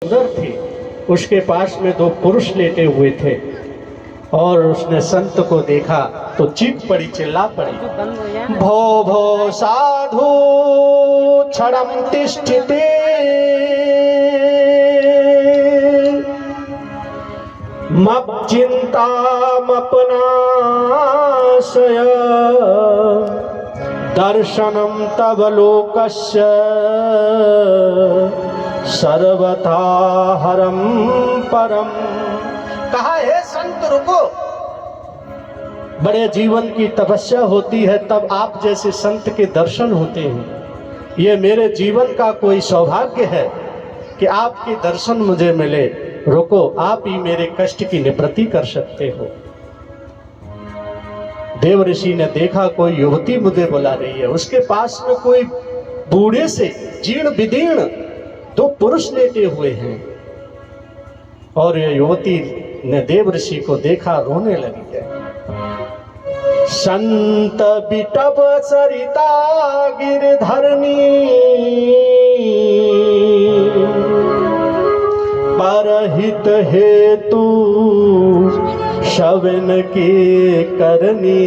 सुंदर थी। उसके पास में दो पुरुष लेटे हुए थे और उसने संत को देखा तो चीख पड़ी, चिल्ला पड़ी, भो भो साधु क्षणम तिष्ठिते मप चिंतामपनाशय दर्शनम तव लोकस्य सर्वथा हरम परम। कहा है संत रुको, बड़े जीवन की तपस्या होती है तब आप जैसे संत के दर्शन होते हैं। ये मेरे जीवन का कोई सौभाग्य है कि आपके दर्शन मुझे मिले। रुको, आप ही मेरे कष्ट की निवृत्ति कर सकते हो। देव ऋषि ने देखा कोई युवती मुझे बुला रही है, उसके पास में कोई बूढ़े से जीर्ण विदीर्ण दो पुरुष लेटे हुए हैं और ये युवती ने देव ऋषि को देखा, रोने लगी है। संत बिटप सरिता गिरधरनी परहित हेतु शवन के करनी।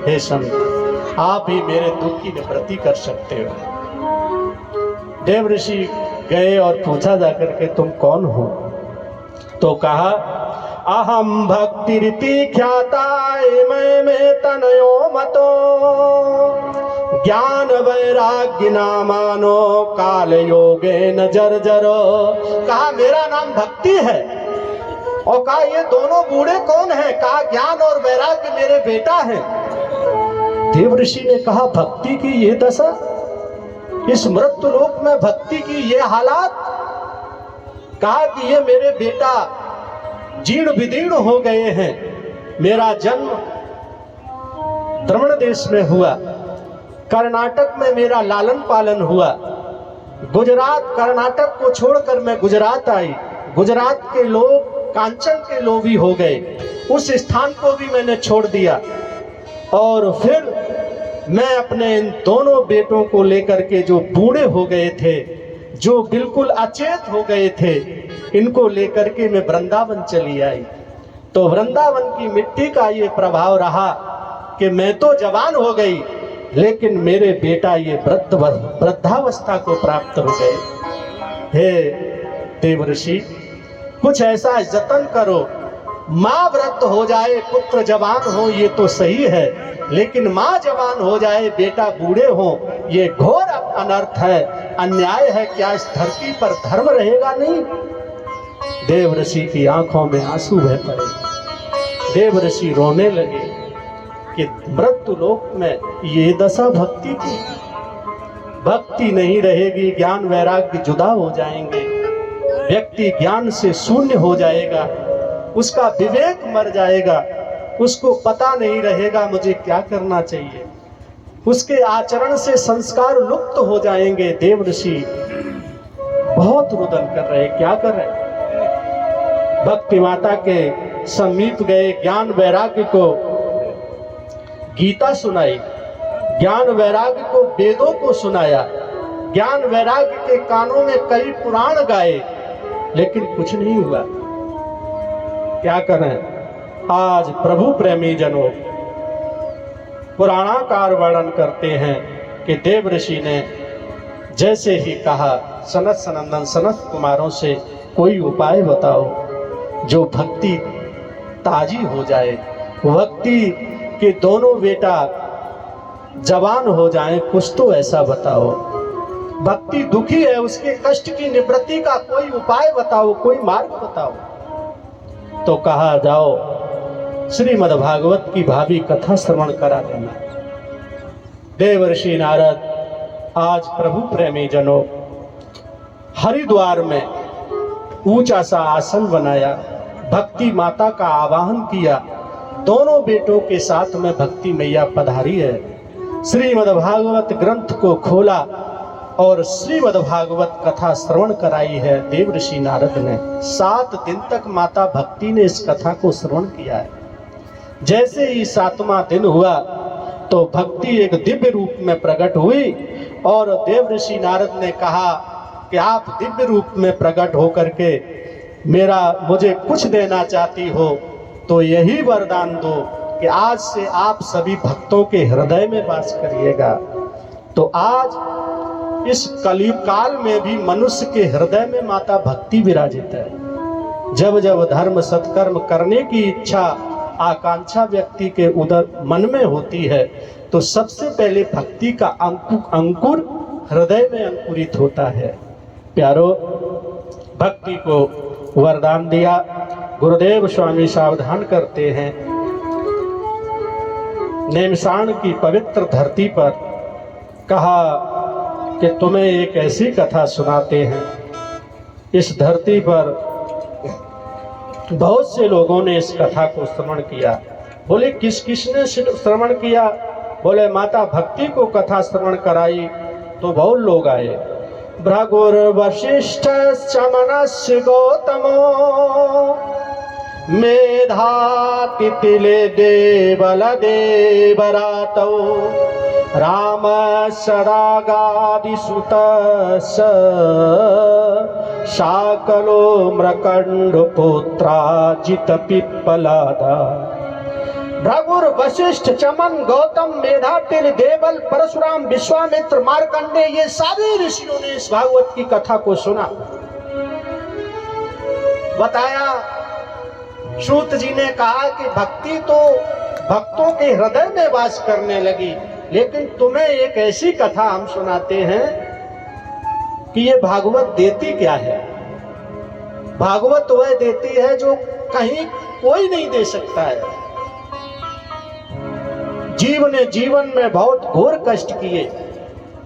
हे संत, आप ही मेरे दुख की निवृत्ति कर सकते हो। देव ऋषि गए और पूछा जाकर के तुम कौन हो? तो कहा अहम भक्ति रीति ख्याताय मैं तनयो मतो ज्ञान वैराग्य नामानो काल योगे न जर्जरो। कहा मेरा नाम भक्ति है। और कहा ये दोनों बूढ़े कौन है? कहा ज्ञान और वैराग्य मेरे बेटा है। देव ऋषि ने कहा भक्ति की ये दशा, इस मृत्यु लोक में भक्ति की ये हालात। कहा कि ये मेरे बेटा जीर्ण विदीर्ण हो गए हैं। मेरा जन्म द्रविड़ देश में हुआ, कर्नाटक में मेरा लालन पालन हुआ, गुजरात कर्नाटक को छोड़कर मैं गुजरात आई, गुजरात के लोग कांचन के लोभी हो गए, उस स्थान को भी मैंने छोड़ दिया और फिर मैं अपने इन दोनों बेटों को लेकर के जो बूढ़े हो गए थे, जो बिल्कुल अचेत हो गए थे, इनको लेकर के मैं वृंदावन चली आई। तो वृंदावन की मिट्टी का ये प्रभाव रहा कि मैं तो जवान हो गई लेकिन मेरे बेटा ये वृद्धावस्था को प्राप्त हो गए। हे देव ऋषि, कुछ ऐसा जतन करो, माँ वृद्ध हो जाए पुत्र जवान हो ये तो सही है, लेकिन माँ जवान हो जाए बेटा बूढ़े हो ये घोर अनर्थ है, अन्याय है। क्या इस धरती पर धर्म रहेगा नहीं? देव ऋषि की आंखों में आंसू बह पड़े। देव ऋषि रोने लगे कि मृत्यु लोक में ये दशा भक्ति की। भक्ति नहीं रहेगी, ज्ञान वैराग्य जुदा हो जाएंगे, व्यक्ति ज्ञान से शून्य हो जाएगा, उसका विवेक मर जाएगा, उसको पता नहीं रहेगा मुझे क्या करना चाहिए, उसके आचरण से संस्कार लुप्त हो जाएंगे। देव ऋषि बहुत रुदन कर रहे, क्या कर रहे? भक्ति माता के समीप गए, ज्ञान वैराग्य को गीता सुनाई, ज्ञान वैराग्य को वेदों को सुनाया, ज्ञान वैराग्य के कानों में कई पुराण गाए, लेकिन कुछ नहीं हुआ। क्या करें? आज प्रभु प्रेमी जनों पुराणाकार वर्णन करते हैं कि देव ऋषि ने जैसे ही कहा सनत सनंदन सनत कुमारों से कोई उपाय बताओ जो भक्ति ताजी हो जाए, भक्ति के दोनों बेटा जवान हो जाएं, कुछ तो ऐसा बताओ। भक्ति दुखी है, उसके कष्ट की निवृत्ति का कोई उपाय बताओ, कोई मार्ग बताओ। तो कहा जाओ श्रीमद् भागवत की भावी कथा श्रवण करा देना। देव ऋषि नारद आज प्रभु प्रेमी जनों हरिद्वार में ऊंचा सा आसन बनाया, भक्ति माता का आवाहन किया, दोनों बेटों के साथ में भक्ति मैया पधारी है। श्रीमद् भागवत ग्रंथ को खोला और श्रीमद् भागवत कथा श्रवण कराई है देव ऋषि नारद ने। 7 दिन तक माता भक्ति ने इस कथा को श्रवण किया है। जैसे ही 7वां दिन हुआ तो भक्ति एक दिव्य रूप में प्रकट हुई और देव ऋषि नारद ने कहा कि आप दिव्य रूप में प्रकट होकर के मुझे कुछ देना चाहती हो तो यही वरदान दो कि आज से आप सभी भक्तों के हृदय में वास करिएगा। तो आज इस कलयुग काल में भी मनुष्य के हृदय में माता भक्ति विराजित है। जब जब धर्म सत्कर्म करने की इच्छा आकांक्षा व्यक्ति के उदर मन में होती है तो सबसे पहले भक्ति का अंकुर हृदय में अंकुरित होता है। प्यारो, भक्ति को वरदान दिया। गुरुदेव स्वामी सावधान करते हैं, नेमसाण की पवित्र धरती पर कहा कि तुम्हें एक ऐसी कथा सुनाते हैं। इस धरती पर बहुत से लोगों ने इस कथा को श्रवण किया। बोले किस किसने श्रवण किया? बोले माता भक्ति को कथा श्रवण कराई तो बहुत लोग आए। भृगुर्वशिष्ठ शमनस्य गौतमो मेधातिथिले देवल देवरातौ राम सदागादिसुत शाकलो मृकंडपुत्राजित पिप्पलादा। भृगुर वशिष्ठ चमन गौतम मेधातिल देवल परशुराम विश्वामित्र मार्कंडे ये सभी ऋषियों ने इस भागवत की कथा को सुना। बताया, सूत जी ने कहा कि भक्ति तो भक्तों के हृदय में वास करने लगी, लेकिन तुम्हें एक ऐसी कथा हम सुनाते हैं कि ये भागवत देती क्या है। भागवत वह देती है जो कहीं कोई नहीं दे सकता है। जीव ने जीवन में बहुत घोर कष्ट किए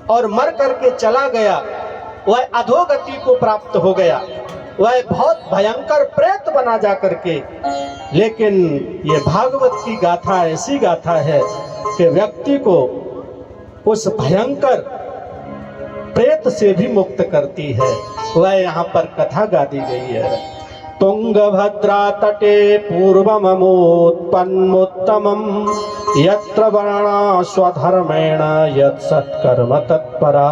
और मर करके चला गया, वह अधोगति को प्राप्त हो गया, वह बहुत भयंकर प्रेत बना जा करके। लेकिन ये भागवत की गाथा ऐसी गाथा है कि व्यक्ति को उस भयंकर प्रेत से भी मुक्त करती है। वह यहाँ पर कथा गा दी गई है। तुंगभद्रा तटे पूर्वममुत्पन्नोत्तमं यत्र वर्णा स्वधर्मेण यत् सत्कर्म तत्परा।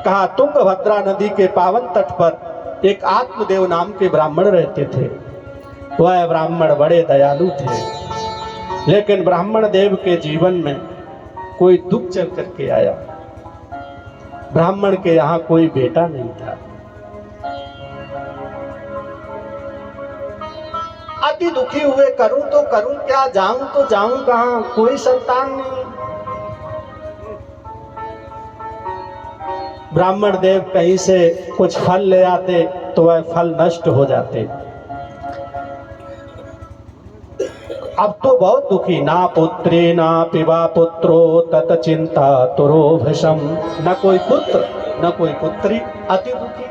कहा, तुंगभद्रा नदी के पावन तट पर एक आत्मदेव नाम के ब्राह्मण रहते थे। वह ब्राह्मण बड़े दयालु थे, लेकिन ब्राह्मण देव के जीवन में कोई दुख चल करके आया। ब्राह्मण के यहाँ कोई बेटा नहीं था। अति दुखी हुए, करूं तो करूं क्या, जाऊं तो जाऊं कहां, कोई संतान नहीं। ब्राह्मण देव कहीं से कुछ फल ले आते तो वह फल नष्ट हो जाते। अब तो बहुत दुखी, ना पुत्री ना पिवा पुत्रो तत चिंता तुरो भृशम। न कोई पुत्र न कोई पुत्री, अति दुखी।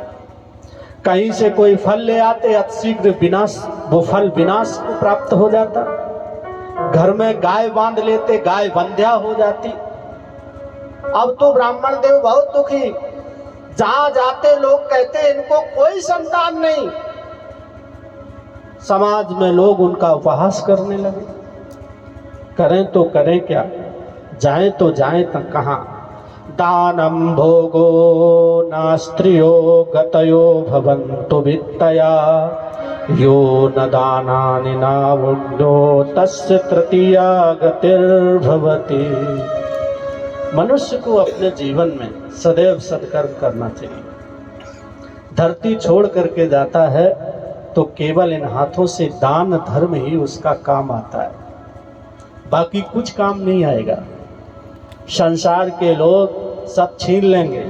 कहीं से कोई फल ले आते, अतिशीघ्र विनाश, वो फल विनाश को प्राप्त हो जाता। घर में गाय बांध लेते, गाय बंध्या हो जाती। अब तो ब्राह्मण देव बहुत दुखी, जहां जाते लोग कहते इनको कोई संतान नहीं। समाज में लोग उनका उपहास करने लगे। करें तो करें क्या, जाएं तो जाएं तक कहां। दानम भोगो नास्त्रियो गतयो भवन्तु वित्तया यो न दानानि नावुड्यो तस्य तृतीया गतिर्भवति। मनुष्य को अपने जीवन में सदैव सत्कर्म करना चाहिए। धरती छोड़ करके जाता है तो केवल इन हाथों से दान धर्म ही उसका काम आता है, बाकी कुछ काम नहीं आएगा। संसार के लोग सब छीन लेंगे।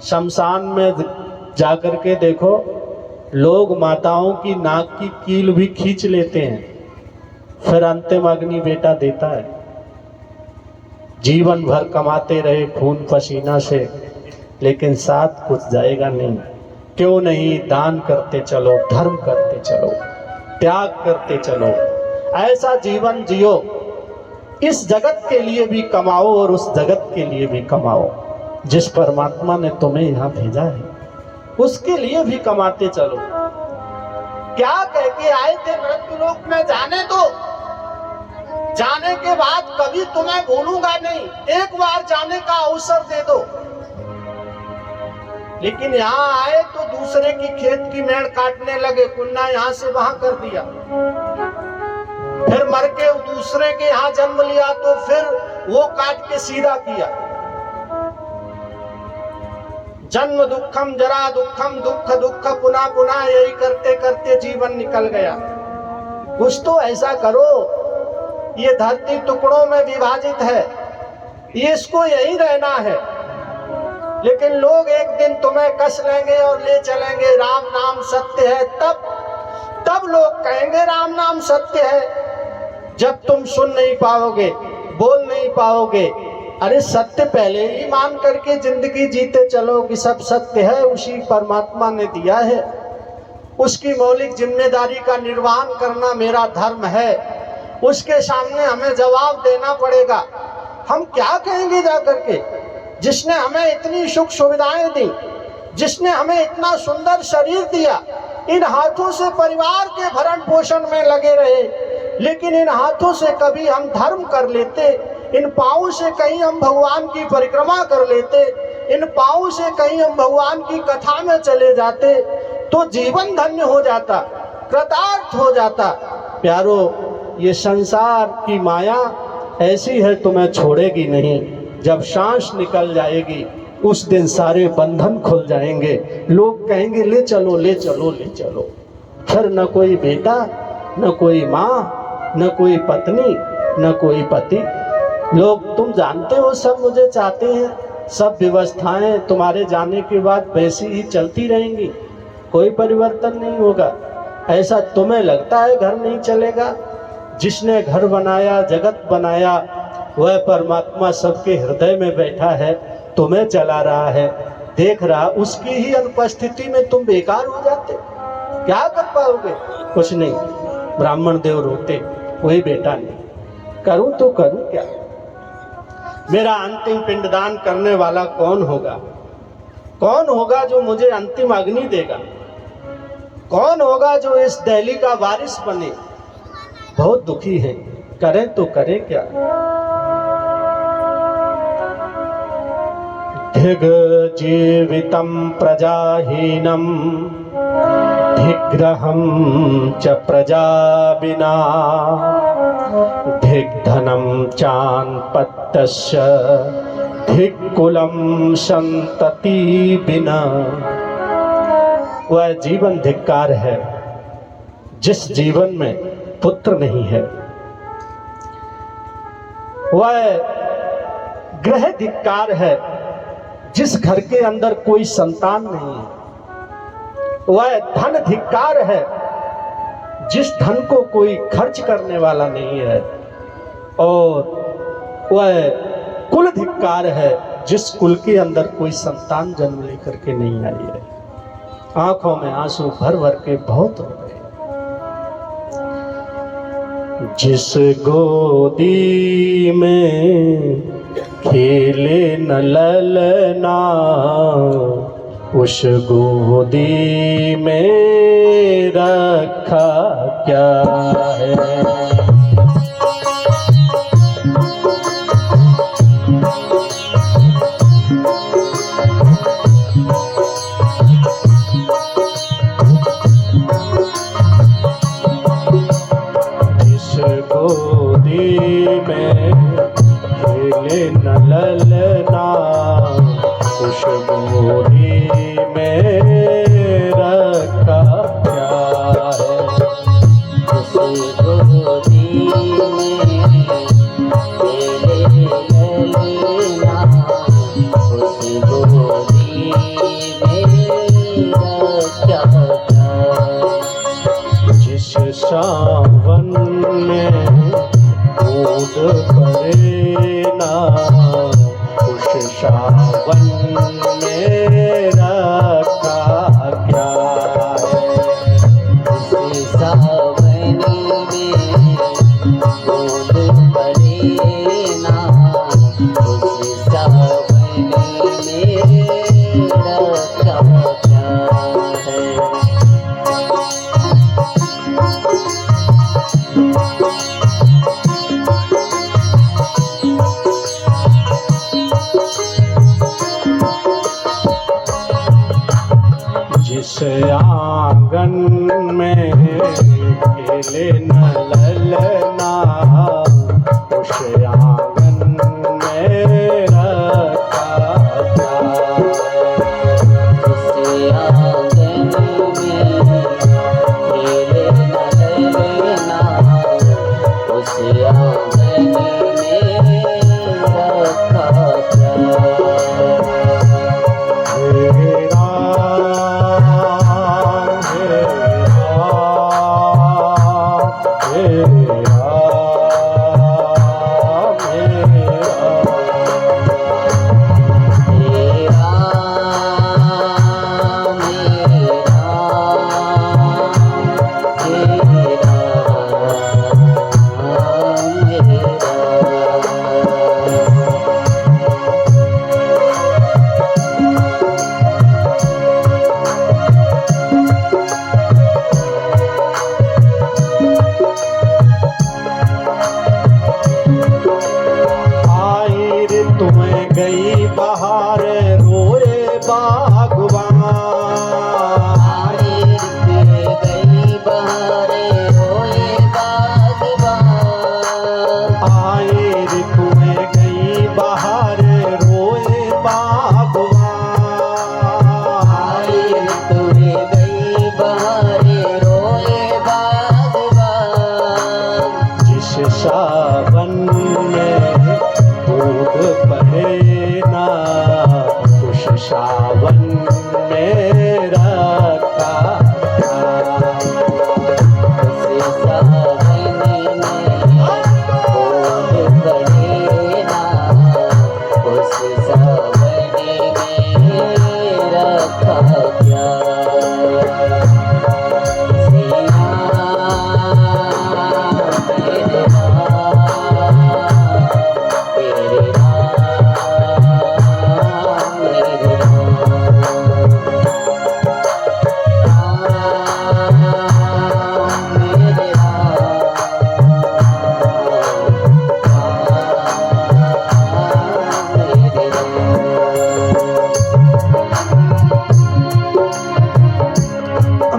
शमशान में जाकर के देखो, लोग माताओं की नाक की कील भी खींच लेते हैं, फिर अंतिम अग्नि बेटा देता है। जीवन भर कमाते रहे खून पसीना से, लेकिन साथ कुछ जाएगा नहीं। क्यों नहीं दान करते चलो, धर्म करते चलो, त्याग करते चलो। ऐसा जीवन जियो, इस जगत के लिए भी कमाओ और उस जगत के लिए भी कमाओ। जिस परमात्मा ने तुम्हें यहाँ भेजा है उसके लिए भी कमाते चलो। क्या कह के आए थे मृत्युलोक में, जाने दो, जाने के बाद कभी तुम्हें भूलूंगा नहीं, एक बार जाने का अवसर दे दो। लेकिन यहाँ आए तो दूसरे की खेत की मेड़ काटने लगे, कुन्ना यहाँ से वहां कर दिया। फिर मर के दूसरे के यहाँ जन्म लिया तो फिर वो काट के सीधा किया। जन्म दुखम जरा दुखम दुख दुख पुनः पुनः, यही करते करते जीवन निकल गया। कुछ तो ऐसा करो, ये धरती टुकड़ों में विभाजित है, इसको यही रहना है। लेकिन लोग एक दिन तुम्हें कस लेंगे और ले चलेंगे, राम नाम सत्य है। तब लोग कहेंगे राम नाम सत्य है। जब तुम सुन नहीं पाओगे, बोल नहीं पाओगे, अरे सत्य पहले ही मान करके जिंदगी जीते चलो कि सब सत्य है, उसी परमात्मा ने दिया है, उसकी मौलिक जिम्मेदारी का निर्वहन करना मेरा धर्म है, उसके सामने हमें जवाब देना पड़ेगा। हम क्या कहेंगे जाकर के? जिसने हमें इतनी सुख सुविधाएं दी, जिसने हमें इतना सुंदर शरीर दिया, इन हाथों से परिवार के भरण पोषण में लगे रहे, लेकिन इन हाथों से कभी हम धर्म कर लेते, इन पाँवों से कहीं हम भगवान की परिक्रमा कर लेते, इन पाँवों से कहीं हम भगवान की कथा में चले जाते, तो जीवन धन्य हो जाता, कृतार्थ हो जाता। प्यारो, ये संसार की माया ऐसी है, तुम्हें छोड़ेगी नहीं। जब सांस निकल जाएगी उस दिन सारे बंधन खुल जाएंगे। लोग कहेंगे ले चलो ले चलो ले चलो। फिर न कोई बेटा, न कोई माँ, न कोई पत्नी, न कोई पति। लोग तुम जानते हो सब मुझे चाहते हैं, सब व्यवस्थाएं तुम्हारे जाने के बाद वैसी ही चलती रहेंगी, कोई परिवर्तन नहीं होगा। ऐसा तुम्हें लगता है घर नहीं चलेगा? जिसने घर बनाया, जगत बनाया, वह परमात्मा सबके हृदय में बैठा है, तुम्हें चला रहा है, देख रहा। उसकी ही अनुपस्थिति में तुम बेकार हो जाते, क्या कर पाओगे? कुछ नहीं। ब्राह्मण देव रोते, कोई बेटा नहीं, करूं तो करूं क्या? मेरा अंतिम पिंडदान करने वाला कौन होगा? कौन होगा जो मुझे अंतिम अग्नि देगा? कौन होगा जो इस दहली का वारिस बने? बहुत दुखी है, करें तो करें क्या? धिग जीवितं प्रजाहीनं धिग्रहं च प्रजा बिना धिग्धनं चान्पत्यस्य धिक्कुलं संतति बिना। वह जीवन धिक्कार है जिस जीवन में पुत्र नहीं है। वह ग्रह धिक्कार है जिस घर के अंदर कोई संतान नहीं है। वह धन धिक्कार है जिस धन को कोई खर्च करने वाला नहीं है। और वह कुल धिक्कार है जिस कुल के अंदर कोई संतान जन्म लेकर के नहीं आई है। आंखों में आंसू भर भर के बहुत रो गए। जिस गोदी में खेले न ललना, उस गोदी में रखा क्या है? ललना उस गोदी में रखा क्या है? उस गोदी में ललना उस गोदी में रखा क्या? जिस सावन में बूंद पड़े ना, उस सावन में रखा क्या है? उस सावन में बूंद पड़े ना, उस सावन में रखा क्या है? जिस आंगन में खेले न ललना, उस आंगन में रखा जाए। जिस आंगन में खेले न ललना, उस आंगन में रखा जाए। हे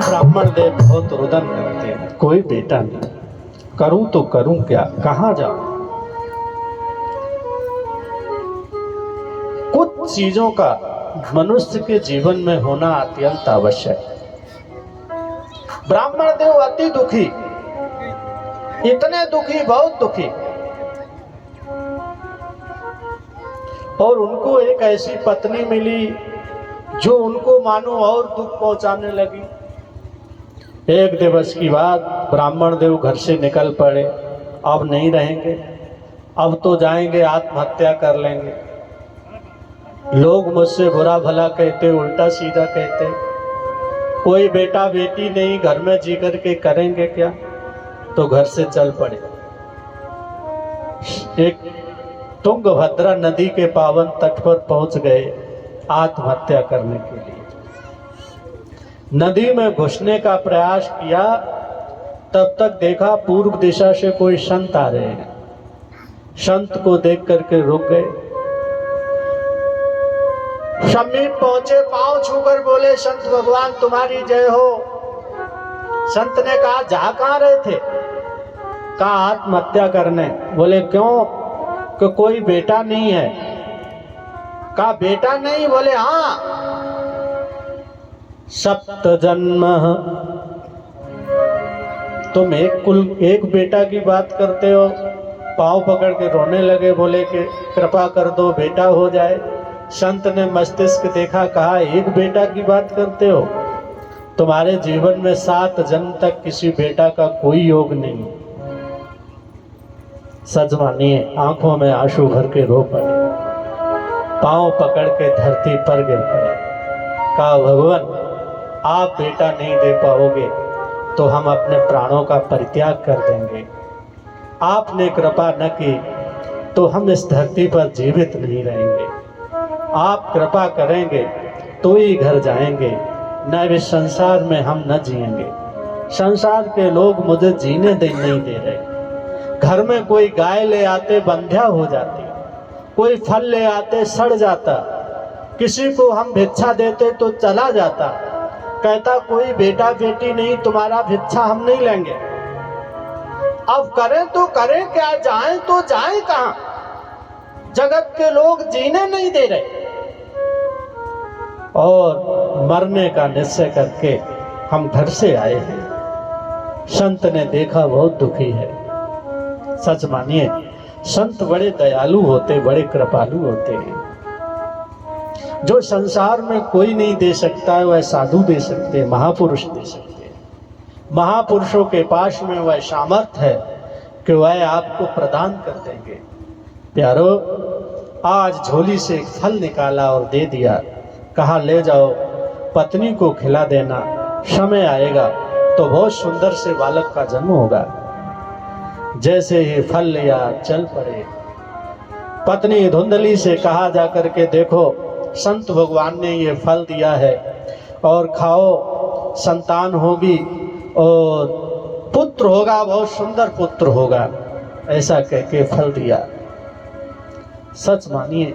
राम हे बहुत रुदन करते हैं, कोई बेटा नहीं, करूं तो करूं क्या, कहां जाऊं। कुछ चीजों का मनुष्य के जीवन में होना अत्यंत आवश्यक है। ब्राह्मण देव अति दुखी, इतने दुखी, बहुत दुखी, और उनको एक ऐसी पत्नी मिली जो उनको मानो और दुख पहुंचाने लगी। एक दिवस की बात, ब्राह्मण देव घर से निकल पड़े, अब नहीं रहेंगे, अब तो जाएंगे आत्महत्या कर लेंगे। लोग मुझसे बुरा भला कहते, उल्टा सीधा कहते, कोई बेटा बेटी नहीं, घर में जी कर के करेंगे क्या। तो घर से चल पड़े, एक तुंगभद्रा नदी के पावन तट पर पहुंच गए आत्महत्या करने के लिए। नदी में घुसने का प्रयास किया, तब तक देखा पूर्व दिशा से कोई संत आ रहे हैं। संत को देख करके रुक गए, समीप पहुंचे, पांव छूकर बोले, संत भगवान तुम्हारी जय हो। संत ने कहा, जा कहां रहे थे। कहा, आत्महत्या करने। बोले क्यों? कि कोई बेटा नहीं है। कहा, बेटा नहीं? बोले हाँ। सप्त जन्म, तुम एक बेटा की बात करते हो। पांव पकड़ के रोने लगे, बोले कि कृपा कर दो, बेटा हो जाए। संत ने मस्तिष्क देखा, कहा, एक बेटा की बात करते हो, तुम्हारे जीवन में 7 जन्म तक किसी बेटा का कोई योग नहीं। सच मानिए, आंखों में आंसू भर के रो पड़े, पांव पकड़ के धरती पर गिर पड़े। कहा, भगवान आप बेटा नहीं दे पाओगे तो हम अपने प्राणों का परित्याग कर देंगे। आपने कृपा न की तो हम इस धरती पर जीवित नहीं रहेंगे। आप कृपा करेंगे तो ही घर जाएंगे, न इस संसार में हम न जिएंगे। संसार के लोग मुझे जीने नहीं दे रहे। घर में कोई गाय ले आते बंध्या हो जाती, कोई फल ले आते सड़ जाता, किसी को हम भिक्षा देते तो चला जाता। कहता कोई बेटा बेटी नहीं, तुम्हारा भिक्षा हम नहीं लेंगे। अब करें तो करें क्या, जाएं तो जाएं कहां? जगत के लोग जीने नहीं दे रहे। और मरने का निश्चय करके हम घर से आए हैं। संत ने देखा बहुत दुखी है। सच मानिए, संत बड़े दयालु होते, बड़े कृपालु होते हैं। जो संसार में कोई नहीं दे सकता है वह साधु दे सकते हैं, महापुरुष दे सकते हैं। महापुरुषों के पास में वह सामर्थ्य है कि वह आपको प्रदान कर देंगे। प्यारो, आज झोली से एक फल निकाला और दे दिया, कहा ले जाओ पत्नी को खिला देना, समय आएगा तो बहुत सुंदर से बालक का जन्म होगा। जैसे ही फल लिया चल पड़े। पत्नी धुंधली से कहा जाकर के देखो संत भगवान ने ये फल दिया है और खाओ, संतान होगी और पुत्र होगा, बहुत सुंदर पुत्र होगा, ऐसा कह के फल दिया। सच मानिए,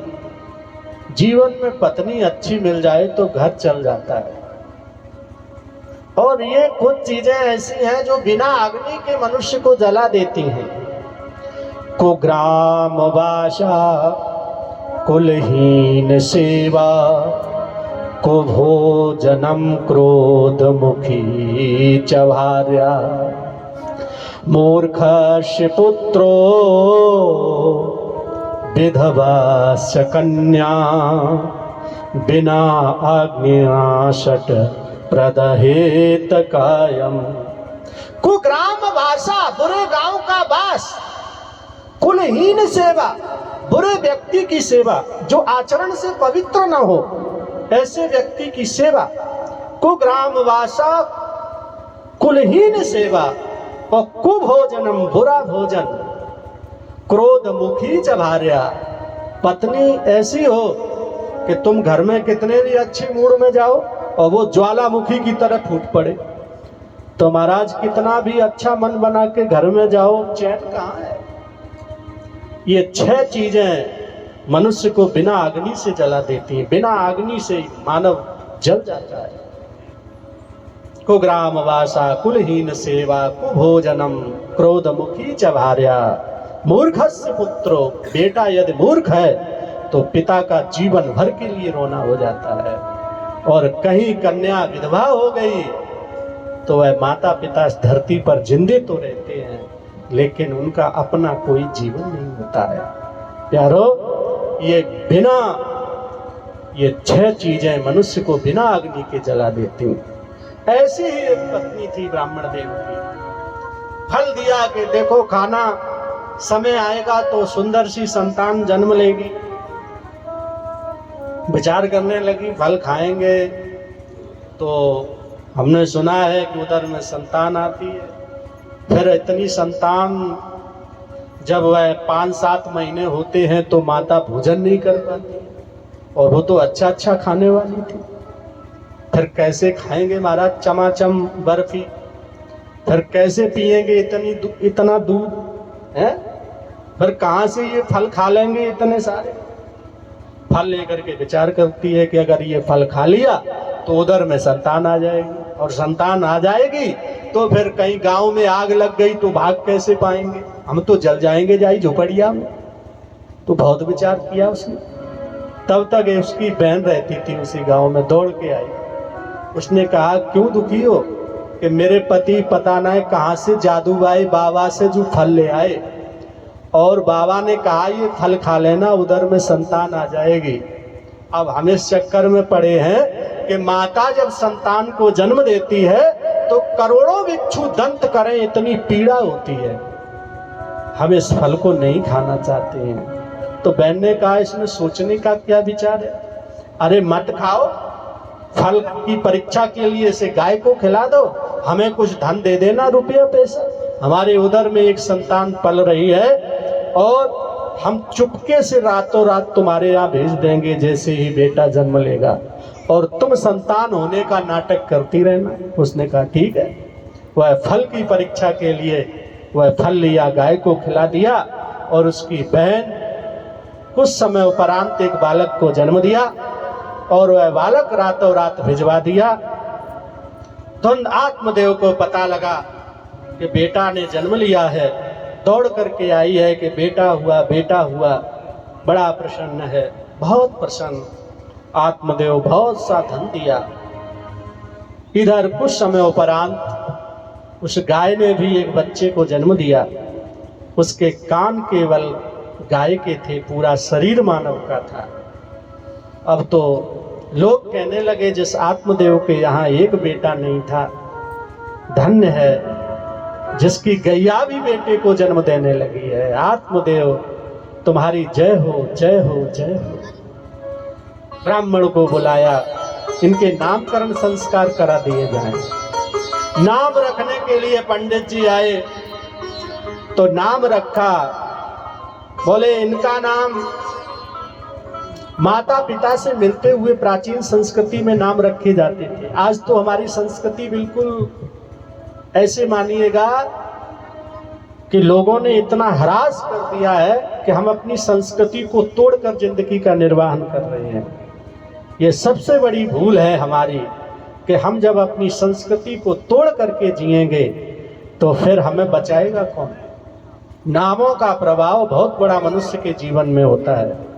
जीवन में पत्नी अच्छी मिल जाए तो घर चल जाता है। और ये कुछ चीजें ऐसी हैं जो बिना अग्नि के मनुष्य को जला देती हैं। कुग्राम वासा कुलहीन सेवा, कुभोजनम क्रोध मुखी चभार्या, मूर्खस्य पुत्रो विधवास्य कन्या, बिना आज्ञाशट प्रदहेत कायम। कुग्राम वासा, बुरे गांव का वास, कुलहीन सेवा, बुरे व्यक्ति की सेवा, जो आचरण से पवित्र न हो ऐसे व्यक्ति की सेवा। कुग्राम वासा, कुलहीन सेवा, और कुभोजनम, बुरा भोजन, क्रोध मुखी चभार्या, पत्नी ऐसी हो कि तुम घर में कितने भी अच्छे मूड में जाओ और वो ज्वालामुखी की तरह फूट पड़े। तो महाराज कितना भी अच्छा मन बना के घर में जाओ, चैन कहाँ है? ये 6 चीजें मनुष्य को बिना अग्नि से जला देती है। बिना अग्नि से मानव जल जाता है। कुग्राम वासा, कुलहीन सेवा, कुभोजनम, क्रोध मुखी चभार्या, मूर्खस्य पुत्रो, बेटा यदि मूर्ख है तो पिता का जीवन भर के लिए रोना हो जाता है। और कहीं कन्या विधवा हो गई तो वह माता पिता इस धरती पर जिंदे तो रहते हैं लेकिन उनका अपना कोई जीवन नहीं होता है। प्यारो, ये 6 चीजें मनुष्य को बिना अग्नि के जला देती। ऐसी ही एक पत्नी थी ब्राह्मण देव की। फल दिया कि देखो खाना, समय आएगा तो सुंदर सी संतान जन्म लेगी। विचार करने लगी फल खाएंगे तो हमने सुना है कि उधर में संतान आती है। फिर इतनी संतान, जब वह 5-7 महीने होते हैं तो माता भोजन नहीं कर पाती, और वो तो अच्छा अच्छा खाने वाली थी। फिर कैसे खाएंगे महाराज चमाचम बर्फी? फिर कैसे पिएंगे इतना दूध है? फिर कहाँ से ये फल खा लेंगे इतने सारे? फल लेकर के विचार करती है कि अगर ये फल खा लिया तो उधर में संतान आ जाएगी, और संतान आ जाएगी तो फिर कहीं गांव में आग लग गई तो भाग कैसे पाएंगे? हम तो जल जाएंगे जाई झोपड़िया में। तो बहुत विचार किया उसने। तब तक उसकी बहन रहती थी उसी गांव में, दौड़ के आई। उसने कहा क्यों दुखी हो? कि मेरे पति पता नहीं कहाँ से जादूबाई बाबा से जो फल ले आए, और बाबा ने कहा ये फल खा लेना, उधर में संतान आ जाएगी। अब हम इस चक्कर में पड़े हैं कि माता जब संतान को जन्म देती है तो करोड़ों बिच्छू दंत करें, इतनी पीड़ा होती है। हम इस फल को नहीं खाना चाहते हैं। तो बहन ने कहा इसमें सोचने का क्या विचार है? अरे मत खाओ, फल की परीक्षा के लिए इसे गाय को खिला दो, हमें कुछ धन दे देना, रुपया पैसा। हमारे उधर में एक संतान पल रही है और हम चुपके से रातों रात तुम्हारे यहाँ भेज देंगे जैसे ही बेटा जन्म लेगा, और तुम संतान होने का नाटक करती रहना। उसने कहा ठीक है। वह फल की परीक्षा के लिए वह फल लिया, गाय को खिला दिया, और उसकी बहन कुछ समय उपरांत एक बालक को जन्म दिया, और वह बालक रातों रात भिजवा दिया। धुंध आत्मदेव को पता लगा कि बेटा ने जन्म लिया है, दौड़ करके आई है कि बेटा हुआ, बेटा हुआ। बड़ा प्रसन्न है, बहुत प्रसन्न। आत्मदेव बहुत सा धन दिया। इधर कुछ समय उपरांत उस गाय ने भी एक बच्चे को जन्म दिया। उसके कान केवल गाय के थे, पूरा शरीर मानव का था। अब तो लोग कहने लगे जिस आत्मदेव के यहाँ एक बेटा नहीं था, धन्य है जिसकी गैया भी बेटे को जन्म देने लगी है। आत्मदेव तुम्हारी जय हो, जय हो, जय हो। ब्राह्मण को बुलाया, इनके नामकरण संस्कार करा दिए जाएं। नाम रखने के लिए पंडित जी आए तो नाम रखा। बोले इनका नाम माता पिता से मिलते हुए प्राचीन संस्कृति में नाम रखे जाते थे। आज तो हमारी संस्कृति बिल्कुल ऐसे मानिएगा कि लोगों ने इतना ह्रास कर दिया है कि हम अपनी संस्कृति को तोड़कर जिंदगी का निर्वाहन कर रहे हैं। ये सबसे बड़ी भूल है हमारी कि हम जब अपनी संस्कृति को तोड़ करके जिएंगे तो फिर हमें बचाएगा कौन। नामों का प्रभाव बहुत बड़ा मनुष्य के जीवन में होता है।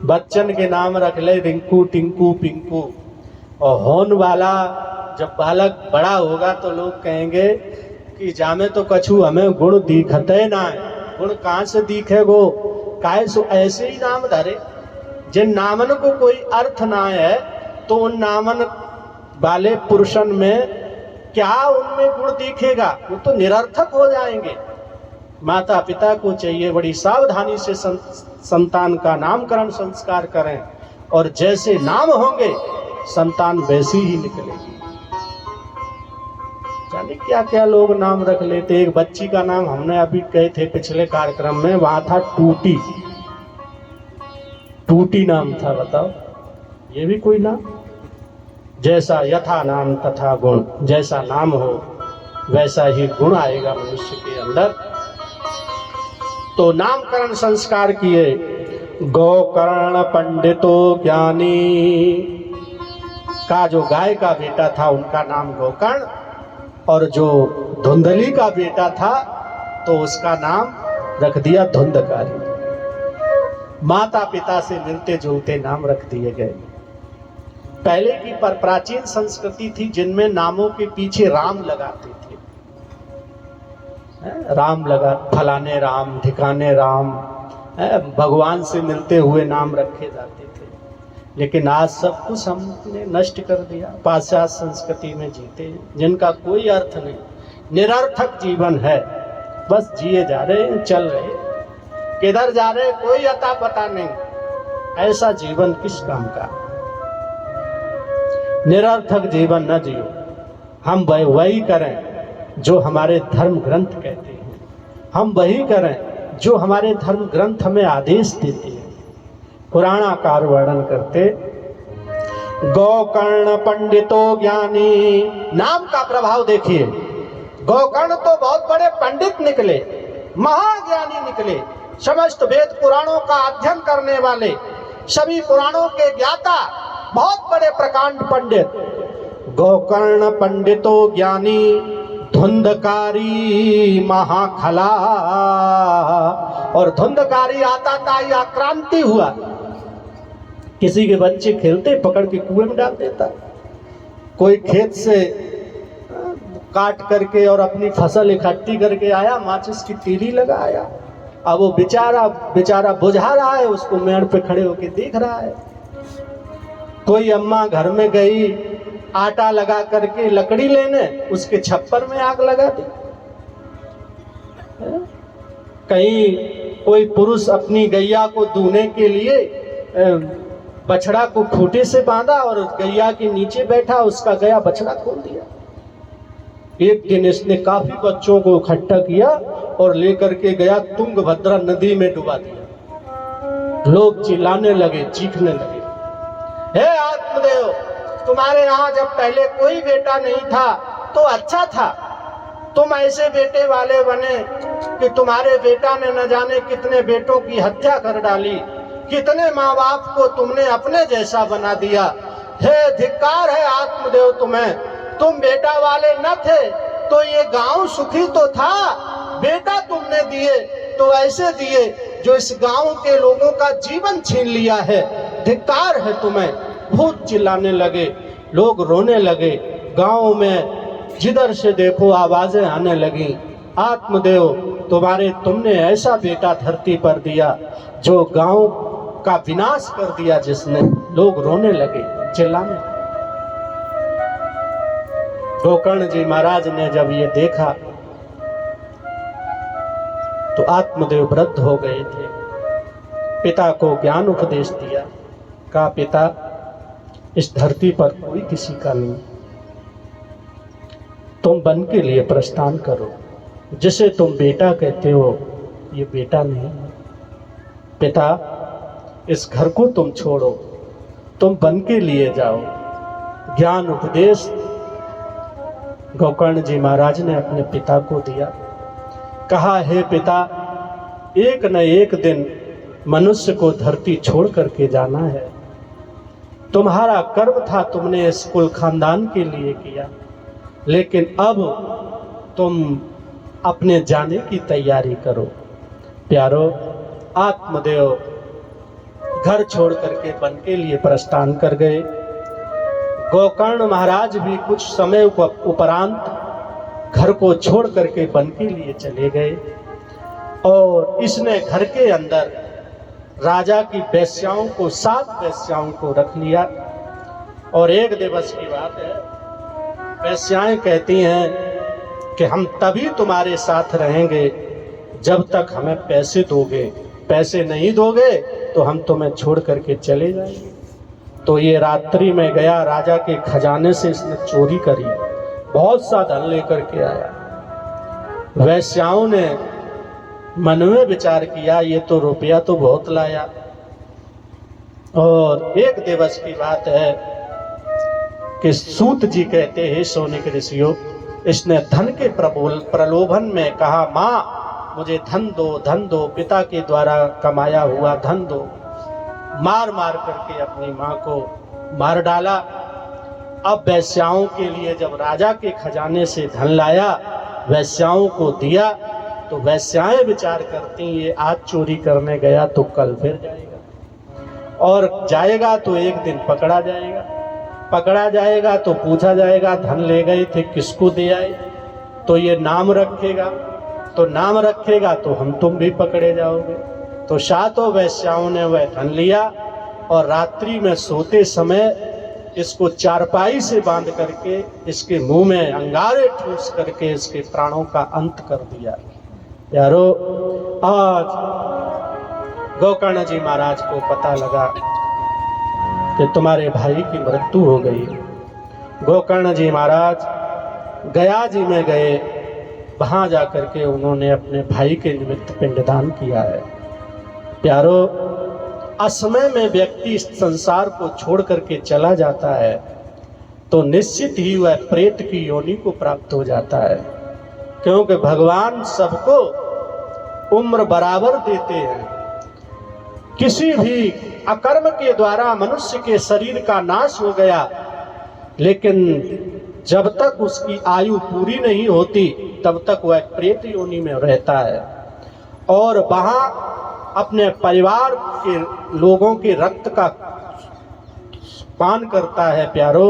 बच्चन के नाम रख ले रिंकू, टिंकू, पिंकू, और होन वाला जब बालक बड़ा होगा तो लोग कहेंगे कि जामे तो कछु हमें गुण दिखते ना है। गुण कहाँ से दिखेगो, काहे सो ऐसे ही नाम धरे। जिन नामन को कोई अर्थ ना है तो उन नामन वाले पुरुषन में क्या उनमें गुण दिखेगा, वो तो निरर्थक हो जाएंगे। माता पिता को चाहिए बड़ी सावधानी से संतान का नामकरण संस्कार करें, और जैसे नाम होंगे संतान वैसी ही निकलेगी। जाने क्या क्या लोग नाम रख लेते। एक बच्ची का नाम हमने अभी कहे थे पिछले कार्यक्रम में, वहां था टूटी। टूटी नाम था, बताओ ये भी कोई नाम। जैसा यथा नाम तथा गुण, जैसा नाम हो वैसा ही गुण आएगा मनुष्य के अंदर। तो नामकरण संस्कार किए। गोकर्ण पंडितो ज्ञानी का जो गाय का बेटा था उनका नाम गोकर्ण, और जो धुंधली का बेटा था तो उसका नाम रख दिया धुंधकारी। माता पिता से मिलते जुलते नाम रख दिए गए। पहले की पर प्राचीन संस्कृति थी जिनमें नामों के पीछे राम लगाते थे। राम लगा, फलाने राम, ठिकाने राम, भगवान से मिलते हुए नाम रखे जाते थे। लेकिन आज सब कुछ हमने नष्ट कर दिया। पाश्चात्य संस्कृति में जीते हैं जिनका कोई अर्थ नहीं, निरर्थक जीवन है। बस जिए जा रहे हैं, चल रहे हैं, किधर जा रहे हैं कोई अता पता नहीं। ऐसा जीवन किस काम का। निरर्थक जीवन न जियो। हम वही करें जो हमारे धर्म ग्रंथ कहते हैं, हम वही करें जो हमारे धर्म ग्रंथ हमें आदेश देते हैं। पुराणाकार वर्णन करते, गोकर्ण पंडितो ज्ञानी। नाम का प्रभाव देखिए। गोकर्ण तो बहुत बड़े पंडित निकले, महाज्ञानी निकले, समस्त वेद पुराणों का अध्ययन करने वाले, सभी पुराणों के ज्ञाता, बहुत बड़े प्रकांड पंडित। गोकर्ण पंडितो ज्ञानी धुंधकारी महाखला। और धुंधकारी आता था या क्रांति हुआ। किसी के बच्चे खेलते पकड़ के कुएं में डाल देता, कोई खेत से काट करके और अपनी फसल इकट्ठी करके आया, माचिस की तीली लगाया। अब वो बेचारा बुझा रहा है, उसको मेड़ पे खड़े होके देख रहा है। कोई अम्मा घर में गई आटा लगा करके लकड़ी लेने, उसके छप्पर में आग लगा दी। कहीं कोई पुरुष अपनी गैया को दूहने के लिए बछड़ा को खूंटे से बांधा और गैया के नीचे बैठा, उसका गया बछड़ा खोल दिया। एक दिन इसने काफी बच्चों को इकट्ठा किया और लेकर के गया तुंगभद्रा नदी में डुबा दिया। लोग चिल्लाने लगे, चीखने लगे, हे आत्मदेव, तुम्हारे यहाँ जब पहले कोई बेटा नहीं था तो अच्छा था, तुम ऐसे बेटे वाले बने कि तुम्हारे बेटा ने न जाने कितने बेटों की हत्या कर डाली, कितने माँ बाप को तुमने अपने जैसा बना दिया। हे धिक्कार है आत्मदेव तुम्हें, तुम बेटा वाले न थे तो ये गांव सुखी तो था। बेटा तुमने दिए तो ऐसे दिए जो इस गांव के लोगों का जीवन छीन लिया है। धिक्कार है तुम्हें। भूत चिल्लाने लगे, लोग रोने लगे। गांव में जिधर से देखो आवाजें आने लगी, आत्मदेव तुमने ऐसा बेटा धरती पर दिया जो गांव का विनाश कर दिया जिसने। लोग रोने लगे, चिल्लाने लगे। गोकर्ण जी महाराज ने जब ये देखा तो आत्मदेव वृद्ध हो गए थे। पिता को ज्ञान उपदेश दिया। कहा, पिता, इस धरती पर कोई किसी का नहीं, तुम वन के लिए प्रस्थान करो। जिसे तुम बेटा कहते हो ये बेटा नहीं। पिता, इस घर को तुम छोड़ो, तुम वन के लिए जाओ। ज्ञान उपदेश गोकर्ण जी महाराज ने अपने पिता को दिया। कहा, हे पिता, एक न एक दिन मनुष्य को धरती छोड़ करके जाना है। तुम्हारा कर्म था, तुमने इस कुल खानदान के लिए किया, लेकिन अब तुम अपने जाने की तैयारी करो। प्यारो, आत्मदेव घर छोड़ करके वन के लिए प्रस्थान कर गए। गोकर्ण महाराज भी कुछ समय उपरांत घर को छोड़ करके वन के लिए चले गए और इसने घर के अंदर राजा की वेश्याओं को, 7 वेश्याओं को रख लिया। और एक दिवस की बात है, वेश्याएं कहती हैं कि हम तभी तुम्हारे साथ रहेंगे जब तक हमें पैसे दोगे। पैसे नहीं दोगे तो हम तुम्हें छोड़ करके चले जाएंगे। तो ये रात्रि में गया, राजा के खजाने से इसने चोरी करी, बहुत सा धन लेकर के आया। वेश्याओं ने मन में विचार किया, ये तो रुपया तो बहुत लाया। और एक दिवस की बात है कि सूत जी कहते हैं, सोनिक ऋषियों, इसने धन के प्रलोभन में कहा, माँ मुझे धन दो, धन दो, पिता के द्वारा कमाया हुआ धन दो। मार मार करके अपनी माँ को मार डाला। अब वैश्याओं के लिए जब राजा के खजाने से धन लाया, वैश्याओं को दिया, तो वैश्याएं विचार करती, ये आज चोरी करने गया तो कल फिर जाएगा, और जाएगा तो एक दिन पकड़ा जाएगा, पकड़ा जाएगा तो पूछा जाएगा धन ले गए थे, किसको दे आए, तो ये नाम रखेगा, तो नाम रखेगा तो हम तुम भी पकड़े जाओगे। तो 7 वैश्याओं ने वह धन लिया और रात्रि में सोते समय इसको चारपाई से बांध करके इसके मुंह में अंगारे ठूस करके इसके प्राणों का अंत कर दिया। यारो, आज गोकर्ण जी महाराज को पता लगा कि तुम्हारे भाई की मृत्यु हो गई। गोकर्ण जी महाराज गया जी में गए, वहां जाकर के उन्होंने अपने भाई के निमित्त पिंडदान किया है। प्यारो, असमय में व्यक्ति इस संसार को छोड़ करके चला जाता है तो निश्चित ही वह प्रेत की योनि को प्राप्त हो जाता है, क्योंकि भगवान सबको उम्र बराबर देते हैं। किसी भी अकर्म के द्वारा मनुष्य के शरीर का नाश हो गया, लेकिन जब तक उसकी आयु पूरी नहीं होती तब तक वह प्रेत योनि में रहता है और वहां अपने परिवार के लोगों के रक्त का पान करता है। प्यारो,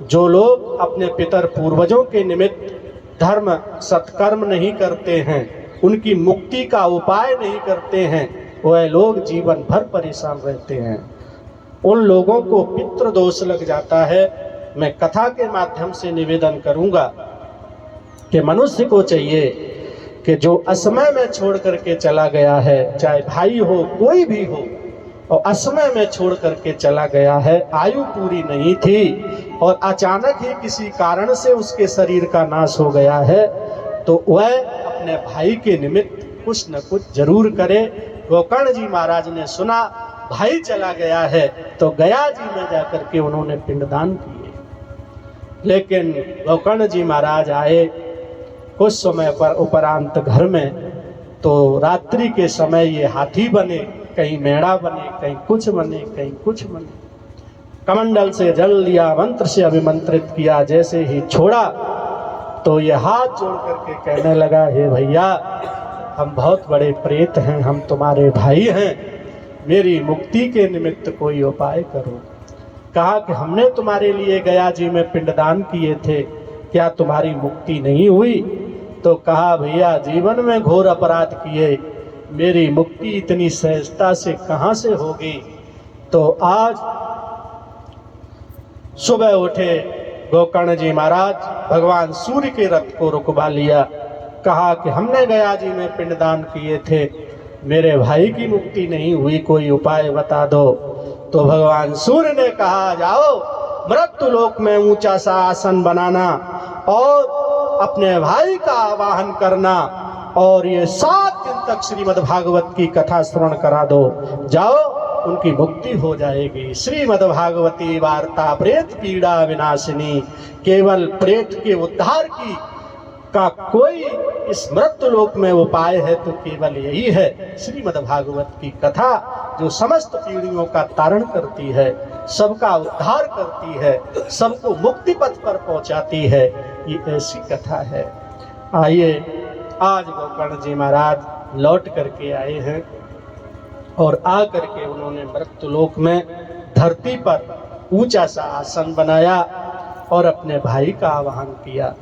जो लोग अपने पितर पूर्वजों के निमित्त धर्म सत्कर्म नहीं करते हैं, उनकी मुक्ति का उपाय नहीं करते हैं, वह लोग जीवन भर परेशान रहते हैं। उन लोगों को पितृ दोष लग जाता है। मैं कथा के माध्यम से निवेदन करूंगा कि मनुष्य को चाहिए कि जो असमय में छोड़ करके चला गया है, चाहे भाई हो कोई भी हो, और असमय में छोड़ करके चला गया है, आयु पूरी नहीं थी और अचानक ही किसी कारण से उसके शरीर का नाश हो गया है, तो वह अपने भाई के निमित्त कुछ न कुछ जरूर करे। गोकर्ण जी महाराज ने सुना भाई चला गया है तो गया जी में जाकर के उन्होंने पिंडदान किए। लेकिन गोकर्ण जी महाराज आए कुछ समय पर उपरांत घर में, तो रात्रि के समय ये हाथी बने, कहीं मेढ़ा बने, कहीं कुछ बने, कहीं कुछ बने। कमंडल से जल लिया, मंत्र से अभिमंत्रित किया। जैसे ही छोड़ा तो ये हाथ जोड़ करके कहने लगा, हे भैया, हम बहुत बड़े प्रेत हैं, हम तुम्हारे भाई हैं, मेरी मुक्ति के निमित्त कोई उपाय करो। कहा कि हमने तुम्हारे लिए गया जी में पिंडदान किए थे, क्या तुम्हारी मुक्ति नहीं हुई? तो कहा, भैया, जीवन में घोर अपराध किए, मेरी मुक्ति इतनी सहजता से कहाँ से होगी? तो आज सुबह उठे गोकर्ण जी महाराज, भगवान सूर्य के रथ को रुकवा लिया। कहा कि हमने गया जी में पिंडदान किए थे, मेरे भाई की मुक्ति नहीं हुई, कोई उपाय बता दो। तो भगवान सूर्य ने कहा, जाओ मृत्यु लोक में ऊंचा सा आसन बनाना और अपने भाई का आवाहन करना और ये 7 दिन तक श्रीमद् भागवत की कथा श्रवण करा दो, जाओ, उनकी मुक्ति हो जाएगी। श्रीमद् भागवती वार्ता प्रेत पीड़ा विनाशिनी, केवल प्रेत के उद्धार की का कोई इस मृत्यु लोक में उपाय है तो केवल यही है, श्रीमद् भागवत की कथा, जो समस्त पीढ़ियों का तारण करती है, सबका उद्धार करती है, सबको मुक्ति पथ पर पहुंचाती है, ये ऐसी कथा है। आइए, आज गोकर्ण जी महाराज लौट करके आए हैं और आ करके उन्होंने मृत्युलोक में धरती पर ऊंचा सा आसन बनाया और अपने भाई का आवाहन किया।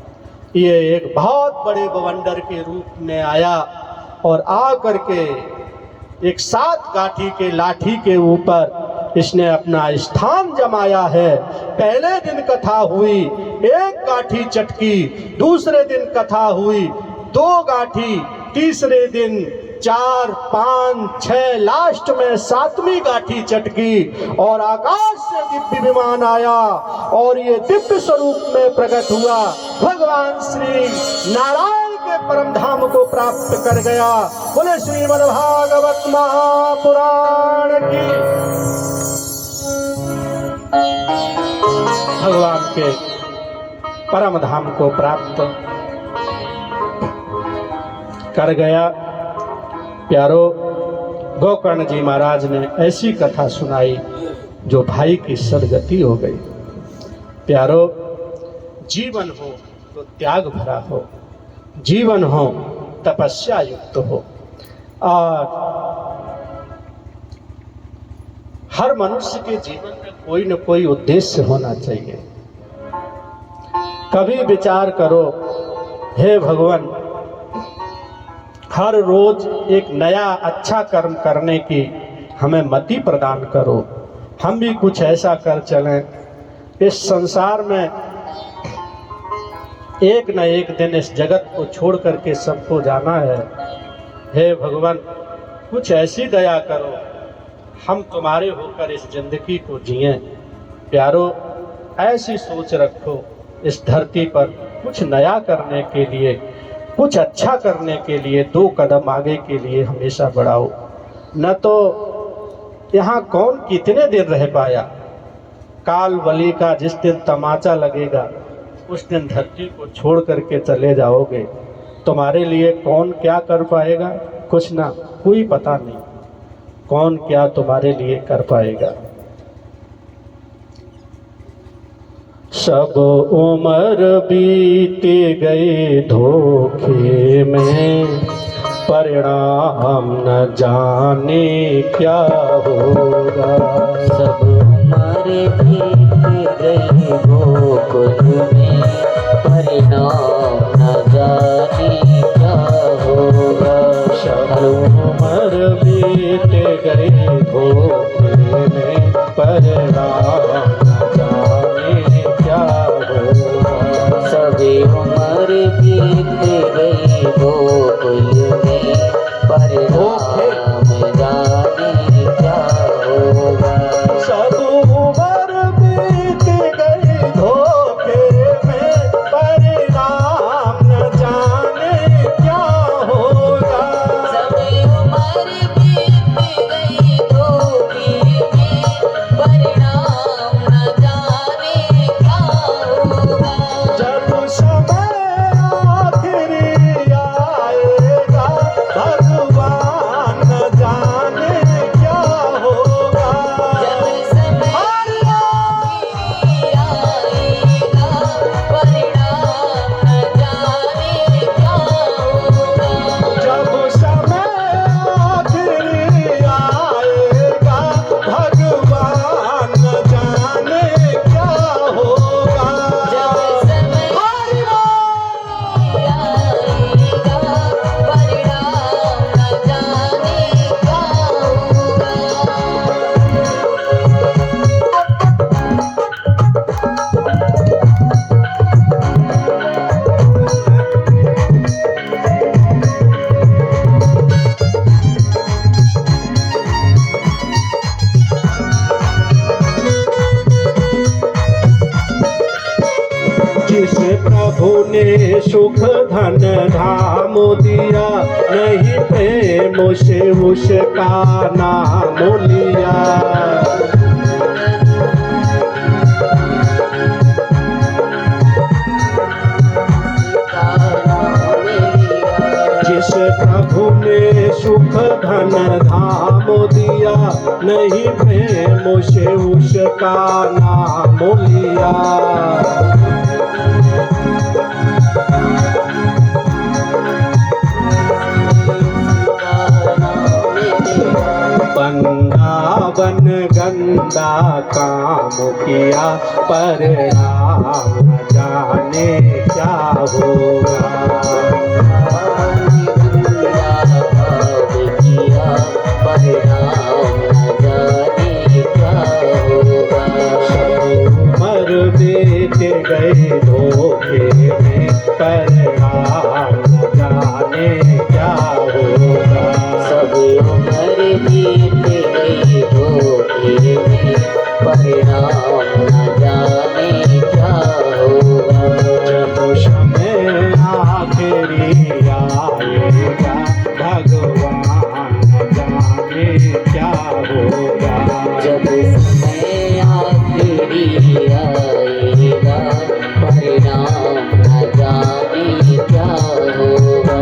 ये एक बहुत बड़े बवंडर के रूप में आया और आ करके एक 7 गाठी के लाठी के ऊपर इसने अपना स्थान जमाया है। पहले दिन कथा हुई, 1 गाठी चटकी, दूसरे दिन कथा हुई 2 गाठी, तीसरे दिन 4, 5, 6, लास्ट में 7वीं गाठी चटकी और आकाश से दिव्य विमान आया और ये दिव्य स्वरूप में प्रकट हुआ, भगवान श्री नारायण के परम धाम को प्राप्त कर गया। बोले श्रीमद् भागवत महापुराण की। भगवान के परम धाम को प्राप्त कर गया। प्यारो, गोकर्ण जी महाराज ने ऐसी कथा सुनाई जो भाई की सदगति हो गई। प्यारो, जीवन हो तो त्याग भरा हो, जीवन हो तपस्या युक्त हो और हर मनुष्य के जीवन में कोई न कोई उद्देश्य होना चाहिए। कभी विचार करो, हे भगवान, हर रोज एक नया अच्छा कर्म करने की हमें मति प्रदान करो, हम भी कुछ ऐसा कर चलें। इस संसार में एक न एक दिन इस जगत को छोड़ करके सबको जाना है। हे भगवान, कुछ ऐसी दया करो, हम तुम्हारे होकर इस जिंदगी को जिएं। प्यारो, ऐसी सोच रखो, इस धरती पर कुछ नया करने के लिए, कुछ अच्छा करने के लिए 2 कदम आगे के लिए हमेशा बढ़ाओ। न तो यहाँ कौन कितने दिन रह पाया। काल बलि का जिस दिन तमाचा लगेगा उस दिन धरती को छोड़ करके चले जाओगे। तुम्हारे लिए कौन क्या कर पाएगा, कुछ ना, कोई पता नहीं कौन क्या तुम्हारे लिए कर पाएगा। सब उम्र बीत गई धोखे में, परिणाम न जाने क्या होगा। सब उम्र बीत गई गोकुल में, परिणाम न जाने क्या होगा। सब उम्र बीत गई धोखे में, परिणाम न जाने क्या होगा। सभी उम्र बीत गई गोकुल में, परिणाम जाने क्या होगा। सब उम्र बीत गई धोखे में, परिणाम न जाने क्या होगा। सभी उम्र बीत गई धोखे में, परिणाम न जाने क्या होगा। जब समय आखिरी आएगा, भगवान जिस प्रभु ने सुख धन धाम दिया, नहीं प्रेम से उसका नाम लिया। जिस प्रभु ने सुख धन धाम दिया, नहीं प्रेम से उसका नाम लिया। वृंदावन गंगा काम किया, परिणाम न जाने क्या होगा। उम्र बीत गई धोखे में, परिणाम न जाने क्या होगा। सब उम्र बीत गई धोखे में, परिणाम न जाने क्या होगा। जब समय आखिरी आएगा, भगवान न जाने क्या होगा। जब समय आखिरी आएगा, परिणाम न जाने क्या होगा।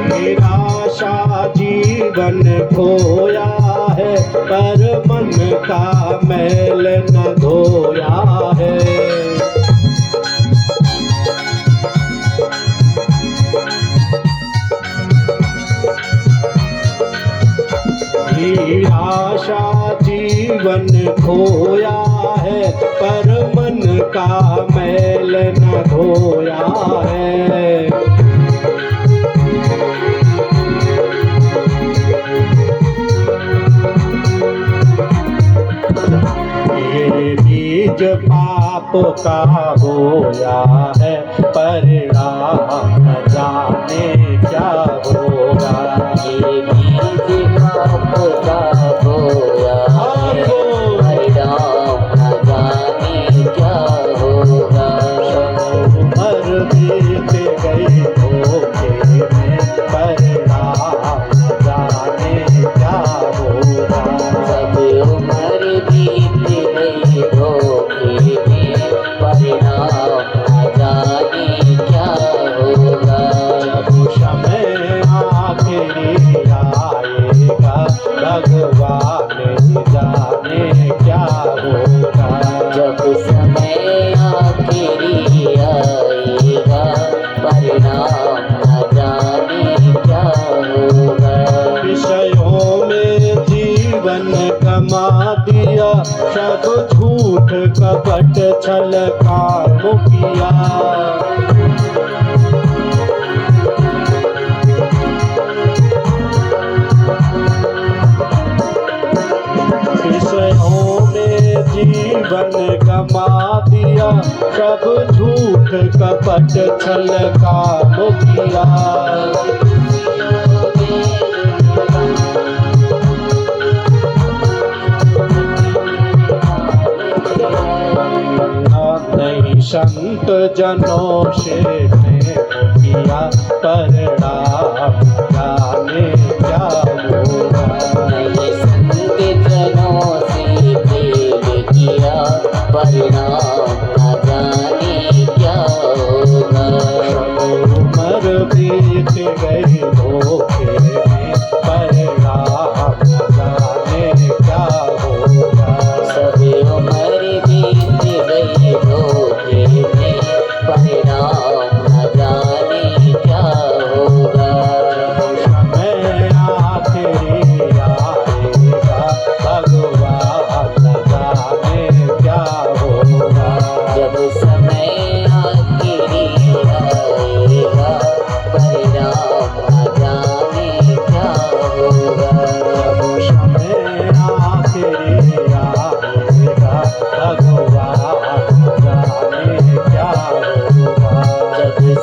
निराशा जीवन खोया है, पर मन का मैल न धोया है। निराशा जीवन खोया है, पर मन का मैल न धोया है। ये बीज पाप का बोया है, परिणाम न जाने क्या होगा। ये बीज पाप का बोया है, परिणाम न जाने क्या होगा। उम्र बीत गई धोखे में, परिणाम न जाने क्या होगा। सब उम्र बीत गई धोखे में, परिणाम न जाने क्या होगा। जब समय आखिरी आएगा, भगवान ही जाने क्या होगा। जब समय आखिरी आएगा, परिणाम न जाने क्या होगा। विषयों में जीवन गमा दिया, सब झूठ कपट छल काम किया। विषयों में जीवन गमा दिया, सब झूठ कपट छल काम किया। नहीं संत जनों से प्रेम किया, परिणाम जाने क्या होगा। नहीं संत जनों से प्रेम किया, परिणाम न जाने क्या होगा। उम्र बीत गई धोखे में, परिणाम न जाने क्या होगा। सब उम्र बीत गई धोखे में, परिणाम न जाने क्या होगा। समय आखिरी आएगा, भगवान न जाने क्या होगा। जब समय आखिरी आएगा, परिणाम न जाने क्या होगा। जब समय आखिरी आएगा, भगवान न जाने क्या होगा। जब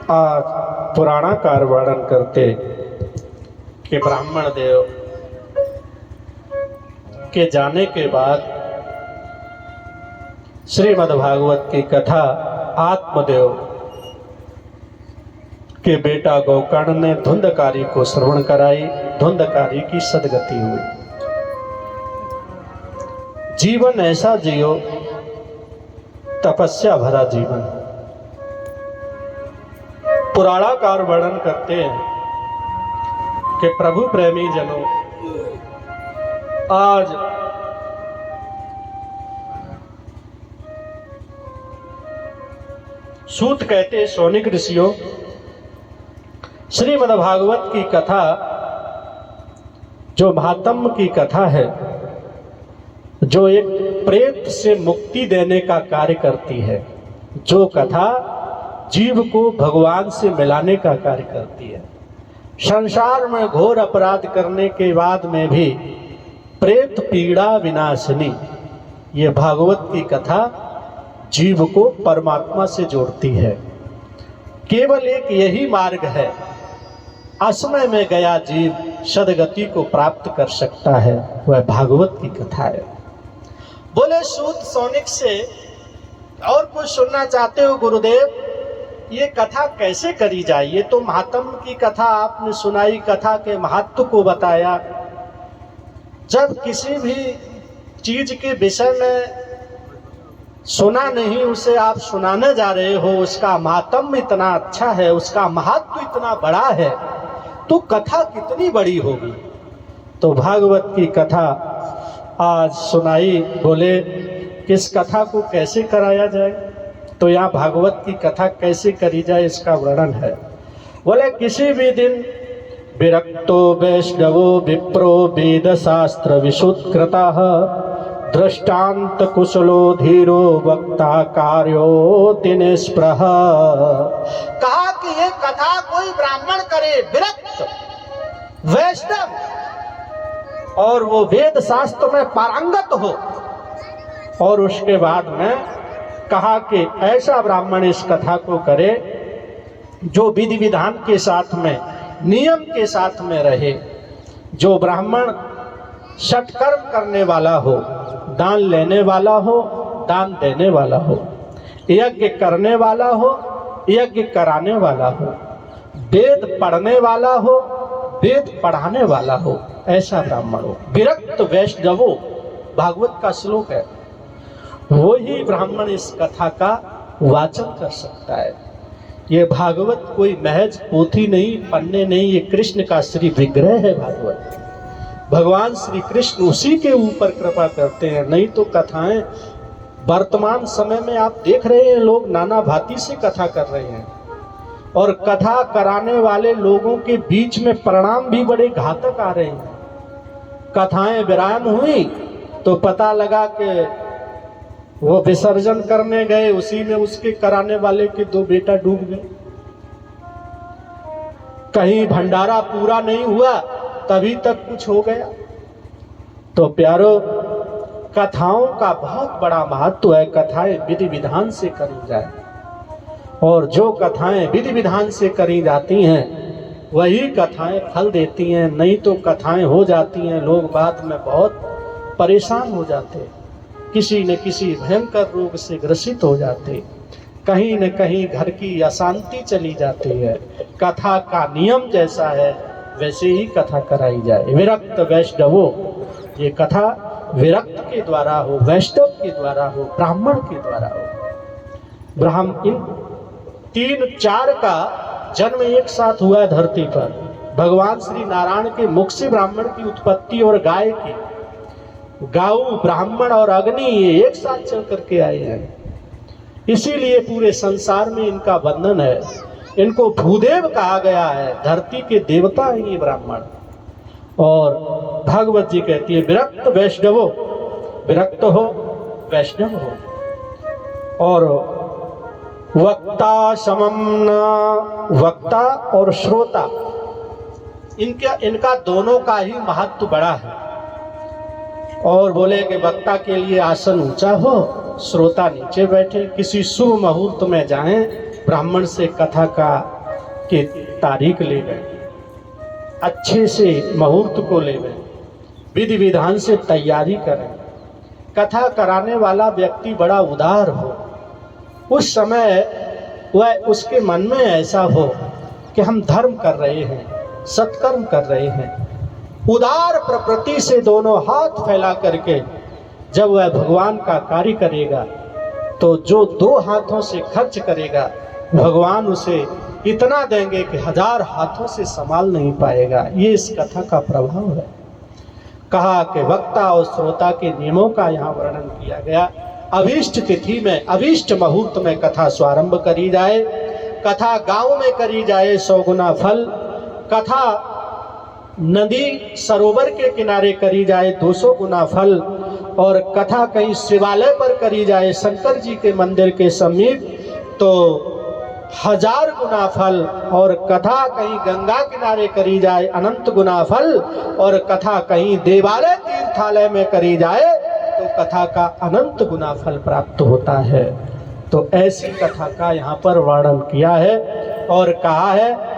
आज पुराणाकार वर्णन करते कि ब्राह्मण देव के जाने के बाद श्रीमद् भागवत की कथा आत्मदेव के बेटा गोकर्ण ने धुंधकारी को श्रवण कराई। धुंधकारी की सदगति हुई। जीवन ऐसा जियो, तपस्या भरा जीवन। पुराणाकार वर्णन करते हैं कि प्रभु प्रेमी जनों, आज सूत कहते शौनिक ऋषियों, श्रीमद् भागवत की कथा जो महात्म की कथा है, जो एक प्रेत से मुक्ति देने का कार्य करती है, जो कथा जीव को भगवान से मिलाने का कार्य करती है, संसार में घोर अपराध करने के बाद में भी प्रेत पीड़ा विनाशिनी, ये भागवत की कथा जीव को परमात्मा से जोड़ती है। केवल एक यही मार्ग है, असमय में गया जीव सदगति को प्राप्त कर सकता है, वह भागवत की कथा है। बोले सूत शौनिक से, और कुछ सुनना चाहते हो गुरुदेव? ये कथा कैसे करी जाए? ये तो महात्म की कथा आपने सुनाई, कथा के महत्व को बताया। जब किसी भी चीज के विषय में सुना नहीं, उसे आप सुनाने जा रहे हो, उसका महात्म इतना अच्छा है, उसका महत्व इतना बड़ा है, तो कथा कितनी बड़ी होगी। तो भागवत की कथा आज सुनाई। बोले किस कथा को कैसे कराया जाए? तो यहाँ भागवत की कथा कैसे करी जाए इसका वर्णन है। बोले किसी भी दिन विरक्तो वैष्णवो विप्रो वेद शास्त्र विशुद्धकृतः दृष्टांत कुशलो धीरो वक्ता कार्यो दिनेस्प्रह। कहा कि ये कथा कोई ब्राह्मण करे, विरक्त वैष्णव, और वो वेद शास्त्र में पारंगत हो, और उसके बाद में कहा कि ऐसा ब्राह्मण इस कथा को करे जो विधि विधान के साथ में, नियम के साथ में रहे, जो ब्राह्मण सत्कर्म करने वाला हो, दान लेने वाला हो, दान देने वाला हो, यज्ञ करने वाला हो, यज्ञ कराने वाला हो, वेद पढ़ने वाला हो, वेद पढ़ाने वाला हो, ऐसा ब्राह्मण हो। विरक्त वैष्णवो भागवत का श्लोक है, वो ही ब्राह्मण इस कथा का वाचन कर सकता है। ये भागवत कोई महज पोथी नहीं, पन्ने नहीं, ये कृष्ण का श्री विग्रह है। भागवत भगवान श्री कृष्ण उसी के ऊपर कृपा करते हैं। नहीं तो कथाएं वर्तमान समय में आप देख रहे हैं, लोग नाना भांति से कथा कर रहे हैं, और कथा कराने वाले लोगों के बीच में परिणाम भी बड़े घातक आ रहे हैं। कथाएं विराम हुई तो पता लगा कि वो विसर्जन करने गए, उसी में उसके कराने वाले के 2 बेटा डूब गए। कहीं भंडारा पूरा नहीं हुआ, तभी तक कुछ हो गया। तो प्यारो, कथाओं का बहुत बड़ा महत्व है। कथाएं विधि विधान से करी जाए, और जो कथाएं विधि विधान से करी जाती हैं वही कथाएं फल देती हैं। नहीं तो कथाएं हो जाती हैं, लोग बाद में बहुत परेशान हो जाते, किसी न किसी भयंकर रोग से ग्रसित हो जाते, कहीं न कहीं घर की अशांति चली जाती है। कथा का नियम जैसा है वैसे ही कथा कराई जाए। विरक्त वैष्णवो, ये कथा विरक्त के द्वारा हो, वैष्णव के द्वारा हो, ब्राह्मण के द्वारा हो। ब्राह्मण, इन 3-4 का जन्म एक साथ हुआ है धरती पर। भगवान श्री नारायण के मुख से ब्राह्मण की उत्पत्ति, और गाय की, गाऊ, ब्राह्मण और अग्नि, ये एक साथ चल करके आए हैं। इसीलिए पूरे संसार में इनका वंदन है। इनको भूदेव कहा गया है, धरती के देवता हैं ये ब्राह्मण। और भागवत जी कहती है विरक्त वैष्णवो, विरक्त हो वैष्णव हो, और वक्ता समम न, वक्ता और श्रोता, इनका दोनों का ही महत्व बड़ा है। और बोले कि वक्ता के लिए आसन ऊंचा हो, श्रोता नीचे बैठे। किसी शुभ मुहूर्त में जाएं, ब्राह्मण से कथा का की तारीख ले गए, अच्छे से मुहूर्त को ले गए, विधि विधान से तैयारी करें। कथा कराने वाला व्यक्ति बड़ा उदार हो, उस समय वह उसके मन में ऐसा हो कि हम धर्म कर रहे हैं, सत्कर्म कर रहे हैं। उदार प्रकृति से दोनों हाथ फैला करके जब वह भगवान का कार्य करेगा तो जो 2 हाथों से खर्च करेगा भगवान उसे इतना देंगे कि 1000 हाथों से संभाल नहीं पाएगा। ये इस कथा का प्रभाव है। कहा कि वक्ता और श्रोता के नियमों का यहाँ वर्णन किया गया। अभीष्ट तिथि में, अभीष्ट मुहूर्त में कथा स्वारंभ करी जाए, कथा गांव में करी जाए 100 गुना फल, कथा नदी सरोवर के किनारे करी जाए 200 गुना फल, और कथा कहीं शिवालय पर करी जाए शंकर जी के मंदिर के समीप तो 1000 गुना फल, और कथा कहीं गंगा किनारे करी जाए अनंत गुना फल, और कथा कहीं देवालय तीर्थालय में करी जाए तो कथा का अनंत गुना फल प्राप्त होता है। तो ऐसी कथा का यहाँ पर वर्णन किया है और कहा है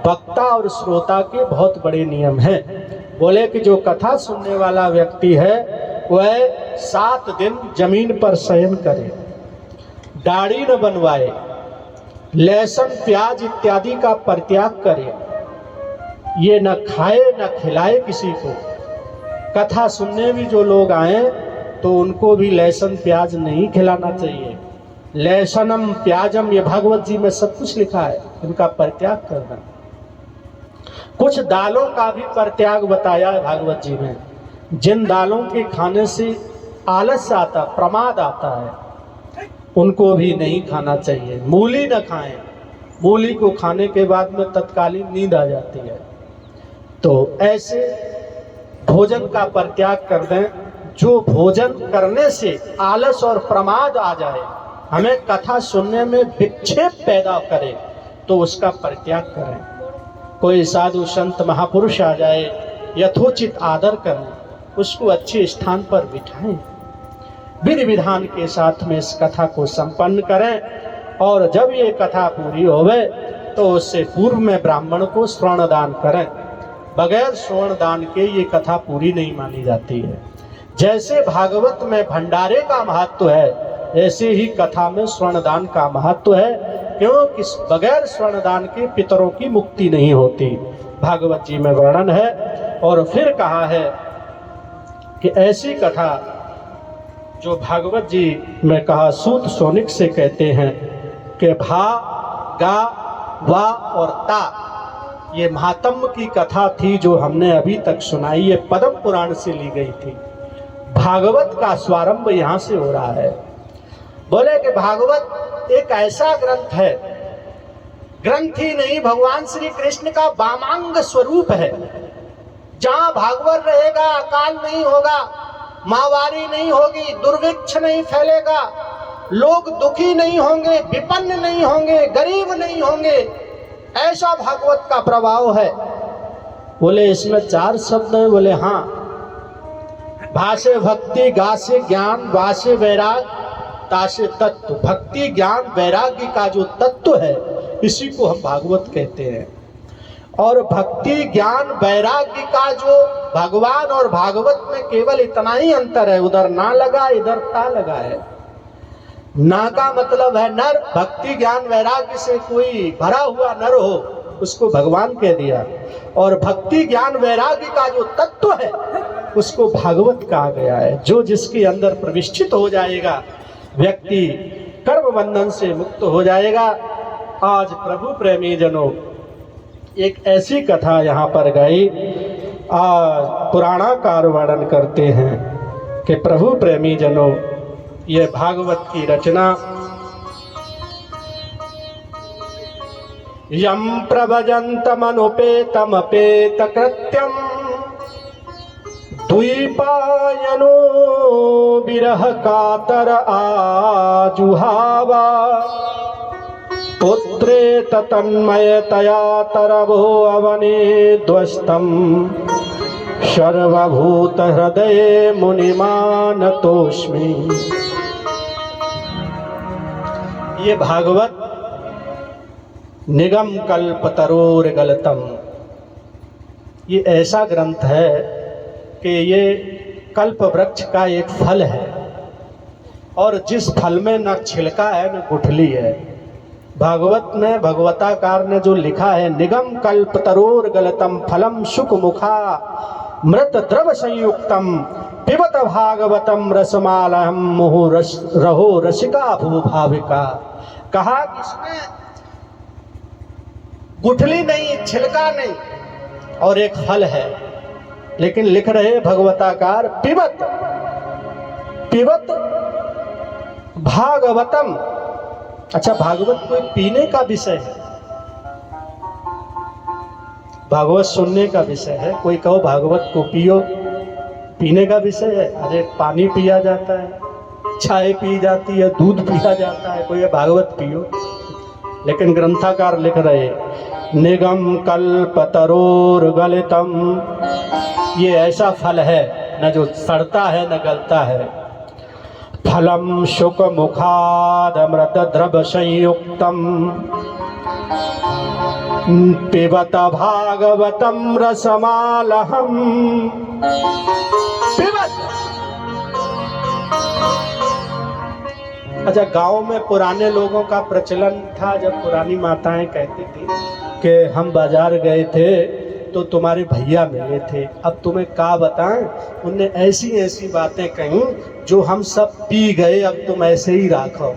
वक्ता और श्रोता के बहुत बड़े नियम हैं। बोले कि जो कथा सुनने वाला व्यक्ति है वह 7 दिन जमीन पर शयन करे, दाढ़ी न बनवाए, लहसुन प्याज इत्यादि का परित्याग करे, ये न खाए न खिलाए किसी को। कथा सुनने भी जो लोग आए तो उनको भी लहसुन प्याज नहीं खिलाना चाहिए। लहसनम प्याजम ये भागवत जी में सब कुछ लिखा है, इनका परित्याग करना। कुछ दालों का भी परित्याग बताया है भागवत जी में, जिन दालों के खाने से आलस आता, प्रमाद आता है, उनको भी नहीं खाना चाहिए। मूली न खाएं, मूली को खाने के बाद में तत्कालीन नींद आ जाती है। तो ऐसे भोजन का परित्याग कर दें। जो भोजन करने से आलस और प्रमाद आ जाए, हमें कथा सुनने में विक्षेप पैदा करे, तो उसका परित्याग करें। कोई साधु संत महापुरुष आ जाए, यथोचित आदर करें, उसको अच्छे स्थान पर बिठाएं, विधि विधान के साथ में इस कथा को संपन्न करें। और जब ये कथा पूरी होवे तो उससे पूर्व में ब्राह्मण को स्वर्ण दान करें। बगैर स्वर्ण दान के ये कथा पूरी नहीं मानी जाती है। जैसे भागवत में भंडारे का महत्व है, ऐसे ही कथा में स्वर्ण दान का महत्व है, क्योंकि बगैर स्वर्ण दान के पितरों की मुक्ति नहीं होती। भागवत जी में वर्णन है। और फिर कहा है कि ऐसी कथा जो भागवत जी में कहा सूत सोनिक से कहते हैं कि भा गा वा और ता, ये महात्म्य की कथा थी जो हमने अभी तक सुनाई। ये पद्म पुराण से ली गई थी। भागवत का स्वारंभ यहाँ से हो रहा है। बोले कि भागवत एक ऐसा ग्रंथ है, ग्रंथ ही नहीं, भगवान श्री कृष्ण का वामांग स्वरूप है। जहां भागवत रहेगा अकाल नहीं होगा, महामारी नहीं होगी, दुर्भिक्ष नहीं फैलेगा, लोग दुखी नहीं होंगे, विपन्न नहीं होंगे, गरीब नहीं होंगे, ऐसा भागवत का प्रभाव है। बोले इसमें 4 शब्द है। बोले हाँ, भाषे भक्ति, गासे ज्ञान, वासे वैराग, तासे तत्व। भक्ति ज्ञान वैराग्य का जो तत्व है इसी को हम भागवत कहते हैं। और भक्ति ज्ञान वैराग्य का जो भगवान और भागवत में केवल इतना ही अंतर है, उधर ना लगा इधर ता लगा है। ना का मतलब है नर, भक्ति ज्ञान वैराग्य से कोई भरा हुआ नर हो उसको भगवान कह दिया। और भक्ति ज्ञान वैराग्य का जो तत्व है उसको भागवत कहा गया है। जो जिसके अंदर प्रविष्ठित हो जाएगा व्यक्ति कर्म बंधन से मुक्त हो जाएगा। आज प्रभु प्रेमी जनों एक ऐसी कथा यहाँ पर गई। आज पुराणाकार वर्णन करते हैं कि प्रभु प्रेमी जनों ये भागवत की रचना यम प्रभजन्तमनुपेतमपेत कृत्यम द्वीपायनो विरह कातर आजुहावा पुत्रे तन्मयतया तरवो अवने ध्वस्तम सर्वभूत हृदय मुनिमानतोस्मि। ये भागवत निगम कल्पतरोर गलतम, ये ऐसा ग्रंथ है कि ये कल्प वृक्ष का एक फल है और जिस फल में न छिलका है न गुठली है। भागवत में भगवताकार ने जो लिखा है, निगम कल्पतरोर गलतम फलम शुक मुखा मृत द्रव संयुक्तम पिबत भागवतम रसमालहम मुहु रहो रसिका भूभाविका। कहा कि इसमें गुठली नहीं, छिलका नहीं और एक फल है, लेकिन लिख रहे भगवताकार पिबत पिबत भागवतम। अच्छा, भागवत कोई पीने का विषय है, भागवत सुनने का विषय है। कोई कहो भागवत को पियो, पीने का विषय है? अरे पानी पिया जाता है, चाय पी जाती है, दूध पिया जाता है, कोई भागवत पियो। लेकिन ग्रंथाकार लिख रहे निगम कल्पतरोर गलितम, ये ऐसा फल है न जो सड़ता है न गलता है। फलम शुक मुखाद अमृत द्रव संयुक्तम पिबत भागवतम रसमालहम। पिबत, अच्छा, गांव में पुराने लोगों का प्रचलन था, जब पुरानी माताएं कहती थी कि हम बाजार गए थे तो तुम्हारे भैया मिले थे, अब तुम्हें क्या बताएं, उनने ऐसी ऐसी बातें कही जो हम सब पी गए, अब तुम ऐसे ही राखो।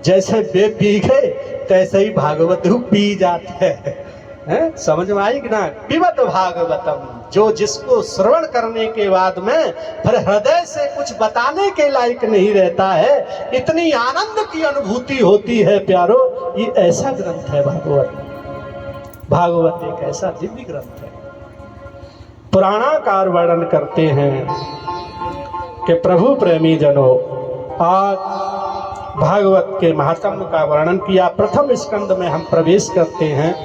जैसे वे पी गए तैसे ही भागवत पी जाते हैं। समझ में आई कि ना? पिबत भागवतम, जो जिसको श्रवण करने के बाद में फिर हृदय से कुछ बताने के लायक नहीं रहता है, इतनी आनंद की अनुभूति होती है प्यारो। ये ऐसा ग्रंथ है भागवत। भागवत एक ऐसा दिव्य ग्रंथ है। पुराणाकार वर्णन करते हैं कि प्रभु प्रेमी जनों, आज भागवत के महात्म्य का वर्णन किया। प्रथम स्कंद में हम प्रवेश करते हैं,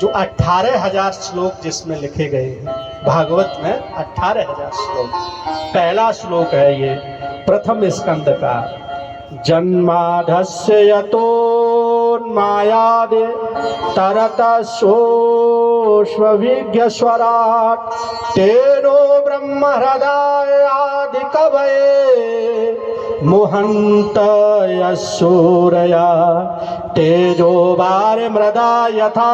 जो 18,000 श्लोक जिसमें लिखे गए हैं। भागवत में 18,000 श्लोक। पहला श्लोक है ये प्रथम स्कंद का, जन्माधस्य यतोन्मायादि तरतसोऽश्वविज्ञस्वराट् तेनो ब्रह्म हृदयादि कवये मुहन्त यस्सूरया तेजो वारि मृदा यथा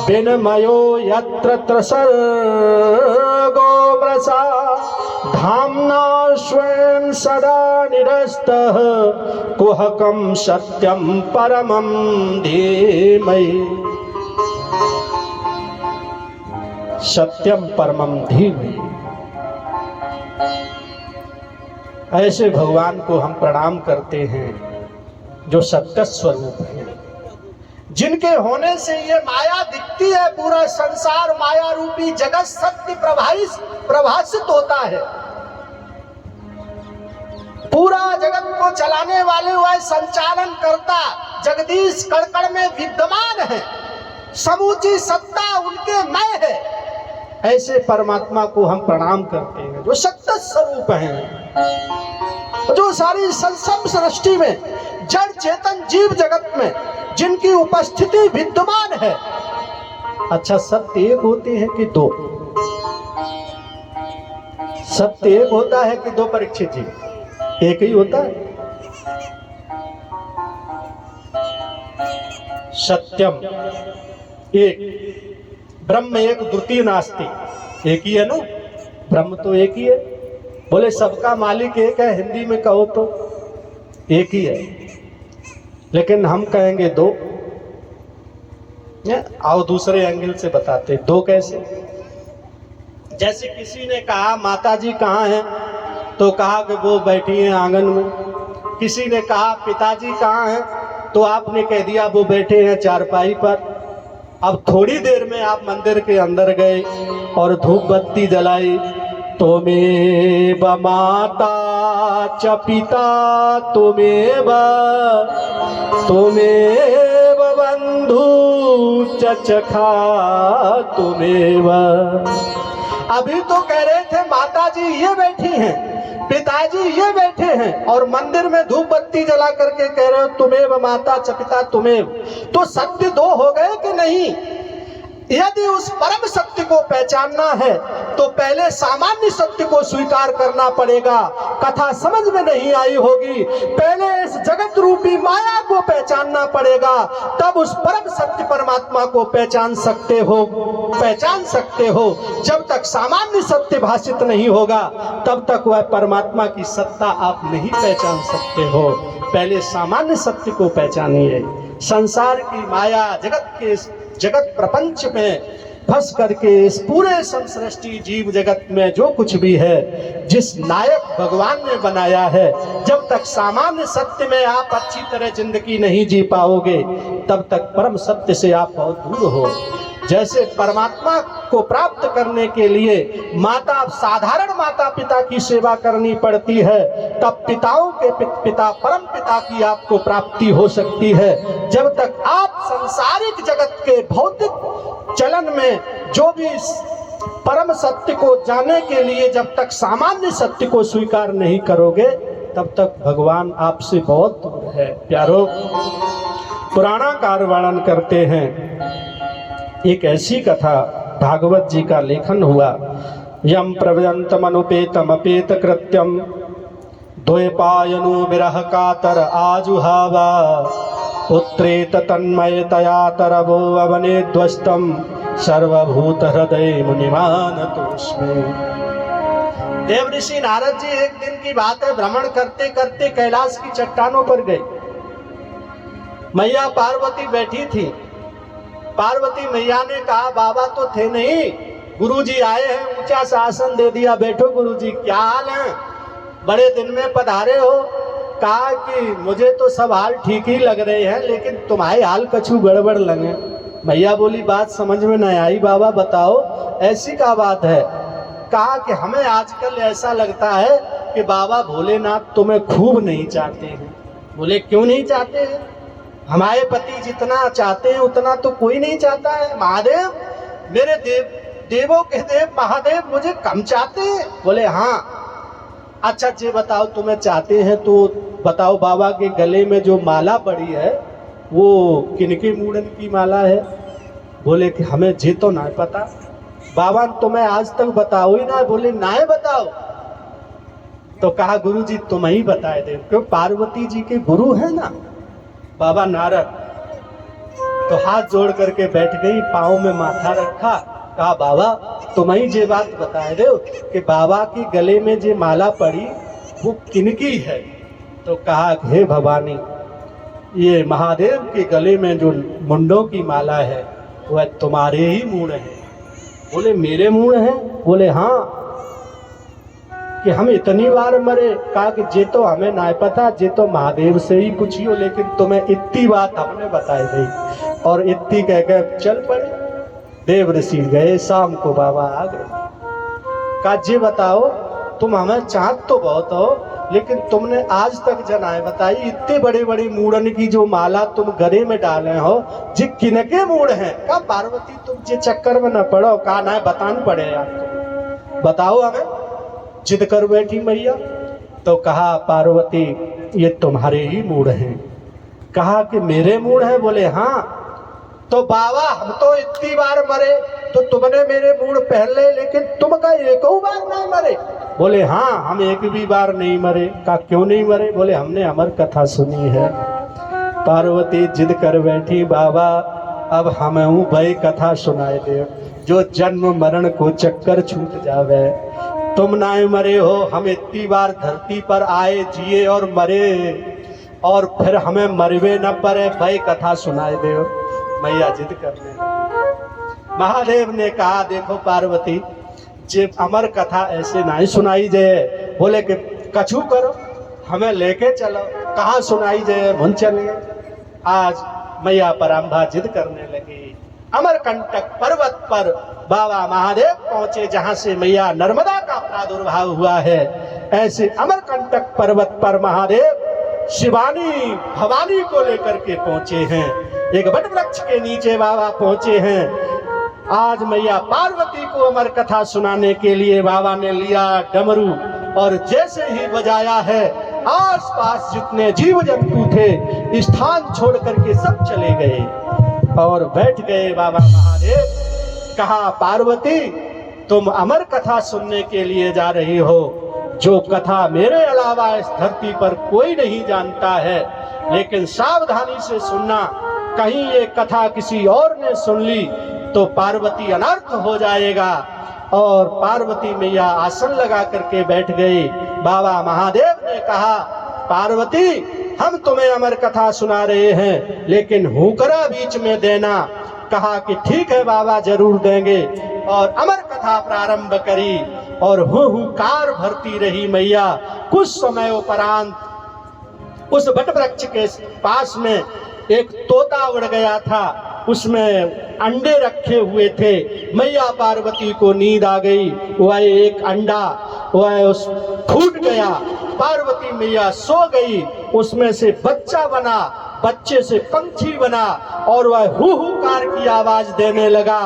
विनिमयो यत्र त्रिसर्गो मृषा धाम्ना स्वयं सदा निरस्तः कुहकं सत्यं परमं धीमहि। सत्यम परमं धीमहि। ऐसे भगवान को हम प्रणाम करते हैं जो सत्य स्वरूप है, जिनके होने से ये माया दिखती है। पूरा संसार माया रूपी जगत सत्य प्रभाषित होता है। पूरा जगत को चलाने वाले वह संचालन करता जगदीश कड़कड़ में विद्यमान है, समूची सत्ता उनके मय है। ऐसे परमात्मा को हम प्रणाम करते हैं जो सत्य स्वरूप हैं, जो सारी संसम सृष्टि में जड़ चेतन जीव जगत में जिनकी उपस्थिति विद्यमान है। अच्छा, सत्य एक होते हैं कि दो? सत्य एक होता है कि दो? परीक्षित जी, एक ही होता है। सत्यम एक, ब्रह्म एक, द्वितीय नास्ति। एक ही है ना, ब्रह्म तो एक ही है। बोले सबका मालिक एक है, हिंदी में कहो तो एक ही है, लेकिन हम कहेंगे दो। आओ दूसरे एंगल से बताते, दो कैसे? जैसे किसी ने कहा माता जी कहाँ हैं, तो कहा कि वो बैठी हैं आंगन में। किसी ने कहा पिताजी कहाँ हैं, तो आपने कह दिया वो बैठे हैं चारपाई पर। अब थोड़ी देर में आप मंदिर के अंदर गए और धूप बत्ती जलाई, त्वमेव माता च पिता त्वमेव बंधु च सखा त्वमेव। अभी तो कह रहे थे माता जी ये बैठी हैं, पिताजी ये बैठे हैं और मंदिर में धूप बत्ती जला करके कह रहे हो तुम्हें माता च पिता तुम्हें, तो सत्य दो हो गए कि नहीं? यदि उस परम सत्य को पहचानना है तो पहले सामान्य सत्य को स्वीकार करना पड़ेगा। कथा समझ में नहीं आई होगी, पहले इस जगत रूपी माया को पहचानना पड़ेगा, तब उस परम सत्य परमात्मा को पहचान सकते हो। जब तक सामान्य सत्य भाषित नहीं होगा तब तक वह परमात्मा की सत्ता आप नहीं पहचान सकते हो। पहले सामान्य सत्य को पहचानिए। संसार की माया जगत प्रपंच में फंस करके इस पूरे संसृष्टि जीव जगत में जो कुछ भी है, जिस नायक भगवान ने बनाया है, जब तक सामान्य सत्य में आप अच्छी तरह जिंदगी नहीं जी पाओगे तब तक परम सत्य से आप बहुत दूर हो। जैसे परमात्मा को प्राप्त करने के लिए साधारण माता पिता की सेवा करनी पड़ती है, तब पिताओं के पिता परम पिता की आपको प्राप्ति हो सकती है। जब तक आप संसारिक जगत के भौतिक चलन में जो भी परम सत्य को जानने के लिए जब तक सामान्य सत्य को स्वीकार नहीं करोगे तब तक भगवान आपसे बहुत दूर है। प्यारो, पुराणाकार वर्णन करते हैं, एक ऐसी कथा भागवत जी का लेखन हुआ। यम प्रव्यंतम अनुपेतम अपेत कृत्यम द्वैपायनु विरह कातर आजुहावा पुत्रेत तन्मयतया तरवो अवने ध्वस्तम सर्वभूत हृदय मुनिमान तोस्मे। देव ऋषि नारद जी एक दिन की बात है, भ्रमण करते करते कैलाश की चट्टानों पर गए। मैया पार्वती बैठी थी। पार्वती मैया ने कहा बाबा तो थे नहीं, गुरुजी आए हैं, ऊंचा सा आसन दे दिया, बैठो गुरुजी, क्या हाल है, बड़े दिन में पधारे हो। कहा कि मुझे तो सब हाल ठीक ही लग रहे हैं लेकिन तुम्हारे हाल कछु गड़बड़ लगे। मैया बोली बात समझ में नहीं आई, बाबा बताओ ऐसी क्या बात है। कहा कि हमें आजकल ऐसा लगता है कि बाबा भोलेनाथ तुम्हें खूब नहीं चाहते हैं। बोले क्यों नहीं चाहते हैं? हमारे पति जितना चाहते हैं उतना तो कोई नहीं चाहता है। महादेव, मेरे देवों के देव महादेव मुझे कम चाहते हैं। बोले हाँ। अच्छा ये बताओ तुम्हें चाहते हैं तो बताओ बाबा के गले में जो माला पड़ी है वो किनके मूड़न की माला है? बोले कि हमें जी तो ना पता। बाबा तुम्हें आज तक बताओ ही ना। बोले ना बताओ। तो कहा गुरुजी तुम ही बताए दे, क्यों पार्वती जी के गुरु है ना बाबा नारद। तो हाथ जोड़ करके बैठ गई, पाँव में माथा रखा, कहा बाबा तुम ही ये बात बताए दो कि बाबा के गले में जो माला पड़ी वो किनकी है? तो कहा हे भवानी, ये महादेव के गले में जो मुंडों की माला है वह तुम्हारे ही मूड है। बोले मेरे मूड है? बोले हाँ। कि हम इतनी बार मरे? कहा कि जे तो हमें ना पता, जे तो महादेव से ही पूछियो, लेकिन तुम्हें इतनी बात हमने बताई गई। और इतनी कह कर चल पड़े। देव ऋषि गए, शाम को बाबा आ गए। कहा जी बताओ तुम हमें चाहत तो बहुत हो लेकिन तुमने आज तक जनाए बताई इतने बड़े बड़े मूड़न की जो माला तुम गले में डाले हो जी किनके मूड हैं? कहा पार्वती तुम जे चक्कर में न पड़ो। कहा ना बताना पड़े यार, तुम बताओ हमें। जिद कर बैठी मैया। तो कहा पार्वती ये तुम्हारे ही मूड हैं। कहा कि मेरे मूड है? बोले हाँ। तो बाबा हम तो इतनी बार मरे तो तुमने मेरे मूड पहले, लेकिन तुम का एक बार नहीं मरे? बोले हाँ हम एक भी बार नहीं मरे। कहा क्यों नहीं मरे? बोले हमने अमर कथा सुनी है। पार्वती जिद कर बैठी, बाबा अब हमें वही कथा सुनाए दे जो जन्म मरण को चक्कर छूट जावे। तुम ना मरे हो, हम इतनी बार धरती पर आए, जिए और मरे, और फिर हमें मरवे न पड़े, भाई कथा सुनाए दे। मैया जिद करने। महादेव ने कहा देखो पार्वती जे अमर कथा ऐसे नहीं सुनाई जाए। बोले कि कछु करो, हमें लेके चलो। कहाँ सुनाई जाए? मुन चलिए। आज मैया पराम्भा जिद करने लगी। अमरकंटक पर्वत पर बाबा महादेव पहुंचे, जहां से मैया नर्मदा का प्रादुर्भाव हुआ है। ऐसे अमरकंटक पर्वत पर महादेव शिवानी भवानी को लेकर के पहुंचे हैं। एक वट वृक्ष के नीचे बाबा पहुंचे हैं। आज मैया पार्वती को अमर कथा सुनाने के लिए बाबा ने लिया डमरू और जैसे ही बजाया है, आसपास जितने जीव जंतु थे स्थान छोड़ करके सब चले गए और बैठ गए बाबा महादेव। कहा, पार्वती तुम अमर कथा सुनने के लिए जा रही हो, जो कथा मेरे अलावा इस धरती पर कोई नहीं जानता है, लेकिन सावधानी से सुनना, कहीं ये कथा किसी और ने सुन ली तो पार्वती अनर्थ हो जाएगा। और पार्वती मैया आसन लगा करके बैठ गई। बाबा महादेव ने कहा, पार्वती हम तुम्हें अमर कथा सुना रहे हैं, लेकिन हुकरा बीच में देना। कहा कि ठीक है बाबा, जरूर देंगे। और अमर कथा प्रारंभ करी और हुहुकार भरती रही मैया। कुछ समय उपरांत उस वट वृक्ष के पास में एक तोता उड़ गया था, उसमें अंडे रखे हुए थे। मैया पार्वती को नींद आ गई, वह एक अंडा वह उस फूट गया, पार्वती मैया सो गई, उसमें से बच्चा बना, बच्चे से पंछी बना और वह हुहुकार की आवाज देने लगा।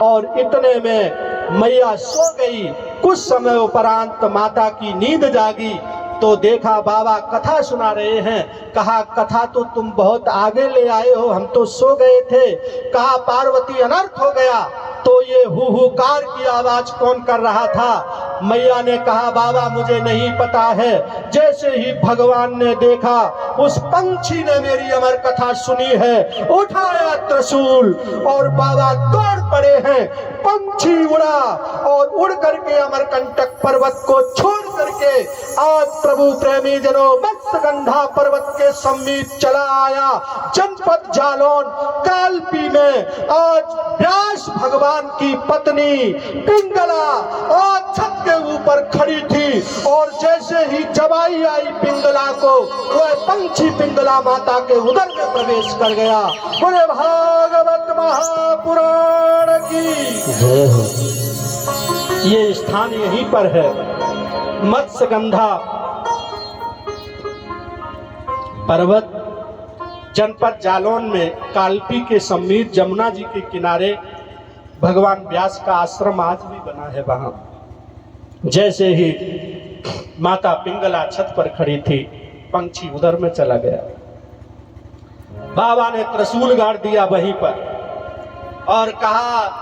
और इतने में मैया सो गई। कुछ समय उपरांत माता की नींद जागी तो देखा बाबा कथा सुना रहे हैं। कहा, कथा तो तुम बहुत आगे ले आए हो, हम तो सो गए थे। कहा, पार्वती अनर्थ हो गया तो ये हुहुकार की आवाज कौन कर रहा था? मैया ने कहा, बाबा मुझे नहीं पता है। जैसे ही भगवान ने देखा उस पंछी ने मेरी अमर कथा सुनी है, उठाया त्रिशूल और बाबा दौड़ पड़े हैं। पंछी उड़ा और उड़ करके अमरकंटक पर्वत को छोड़ करके आज प्रभु प्रेमी जनों मत्स्यगंधा पर्वत के समीप चला आया। जनपद जालौन कालपी में आज व्यास भगवान की पत्नी पिंगला आज छत के ऊपर खड़ी थी और जैसे ही जवाई आई पिंगला को, वह पंछी पिंगला माता के उदर में प्रवेश कर गया। बोले भागवत महापुराण की जय हो। ये स्थान यहीं पर है, मत्स्यगंधा पर्वत जनपद जालौन में कालपी के समीप जमुना जी के किनारे भगवान व्यास का आश्रम आज भी बना है। वहां जैसे ही माता पिंगला छत पर खड़ी थी, पंछी उधर में चला गया। बाबा ने त्रिशूल गाड़ दिया वहीं पर और कहा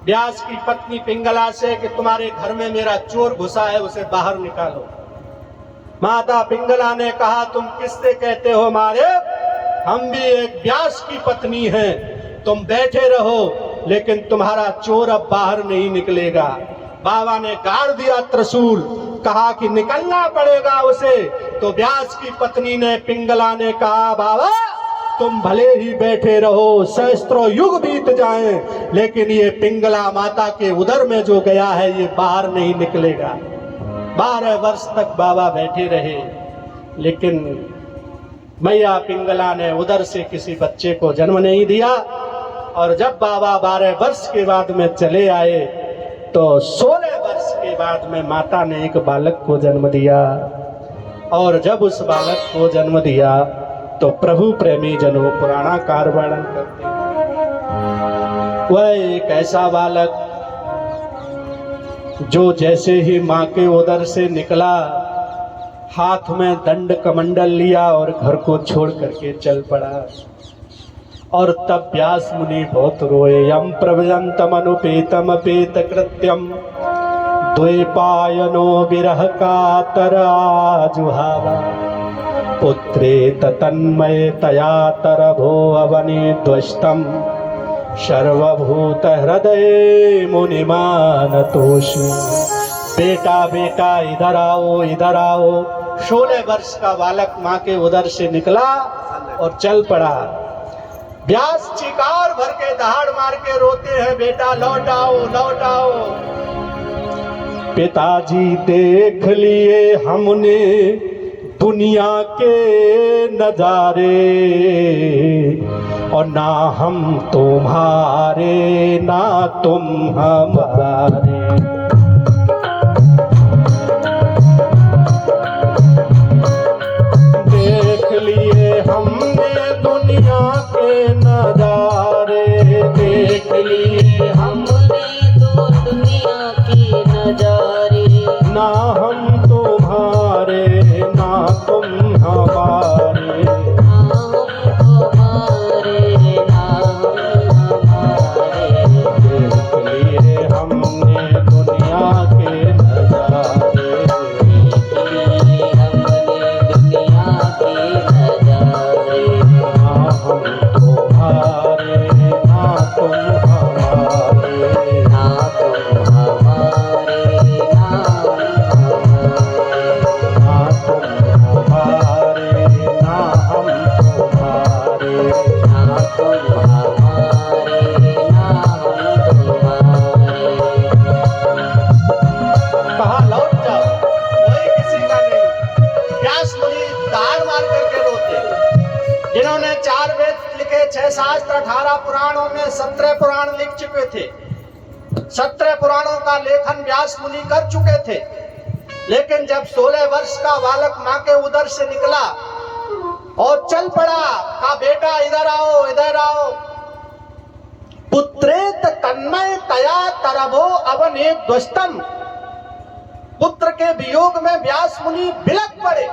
व्यास की पत्नी पिंगला से कि तुम्हारे घर में मेरा चोर घुसा है, उसे बाहर निकालो। माता पिंगला ने कहा, तुम किससे कहते हो मारे? हम भी एक व्यास की पत्नी हैं, तुम बैठे रहो, लेकिन तुम्हारा चोर अब बाहर नहीं निकलेगा। बाबा ने गाड़ दिया त्रिशूल, कहा कि निकलना पड़ेगा उसे। तो व्यास की पत्नी ने पिंगला ने कहा, बाबा तुम भले ही बैठे रहो, सहस्त्रों युग बीत जाएं, लेकिन ये पिंगला माता के उदर में जो गया है ये बाहर नहीं निकलेगा। 12 वर्ष तक बाबा बैठे रहे, लेकिन मैया पिंगला ने उदर से किसी बच्चे को जन्म नहीं दिया। और जब बाबा 12 वर्ष के बाद में चले आए तो 16 वर्ष के बाद में माता ने एक बालक को जन्म दिया। और जब उस बालक को जन्म दिया तो प्रभु प्रेमी जनों पुराणाकार वर्णन करते हैं, वह एक ऐसा बालक जो जैसे ही माँ के उदर से निकला, हाथ में दंड कमंडल लिया और घर को छोड़ करके चल पड़ा। और तब व्यास मुनि बहुत रोए। यम प्रव्रजंतम अनुपेतम अपेत कृत्यम द्वैपायनो विरह कातर आजुहावा पुत्रे तन्मय तया तरभो अवने ध्वस्तम सर्वभूत हृदय मुनिमानतोषु। बेटा बेटा इधर आओ इधर आओ। 16 वर्ष का बालक माँ के उदर से निकला और चल पड़ा। व्यास चिकार भर के दहाड़ मार के रोते हैं, बेटा लौट आओ लौट आओ। पिताजी देख लिए हमने दुनिया के नजारे, और ना हम तुम्हारे ना तुम हमारे। देख लिए हमने दुनिया के नजारे, देख लिए हमने तो दुनिया के नजारे, ना हम तो में 17 पुराण लिख चुके थे। 17 पुराणों का लेखन व्यास मुनि कर चुके थे। लेकिन जब 16 वर्ष का बालक मां के उदर से निकला और चल पड़ा, कहा बेटा इधर आओ, इधर आओ। पुत्रेत तन्मय तया तरभो अवनेक द्वस्तम। पुत्र के वियोग में व्यास मुनि बिलक पड़े।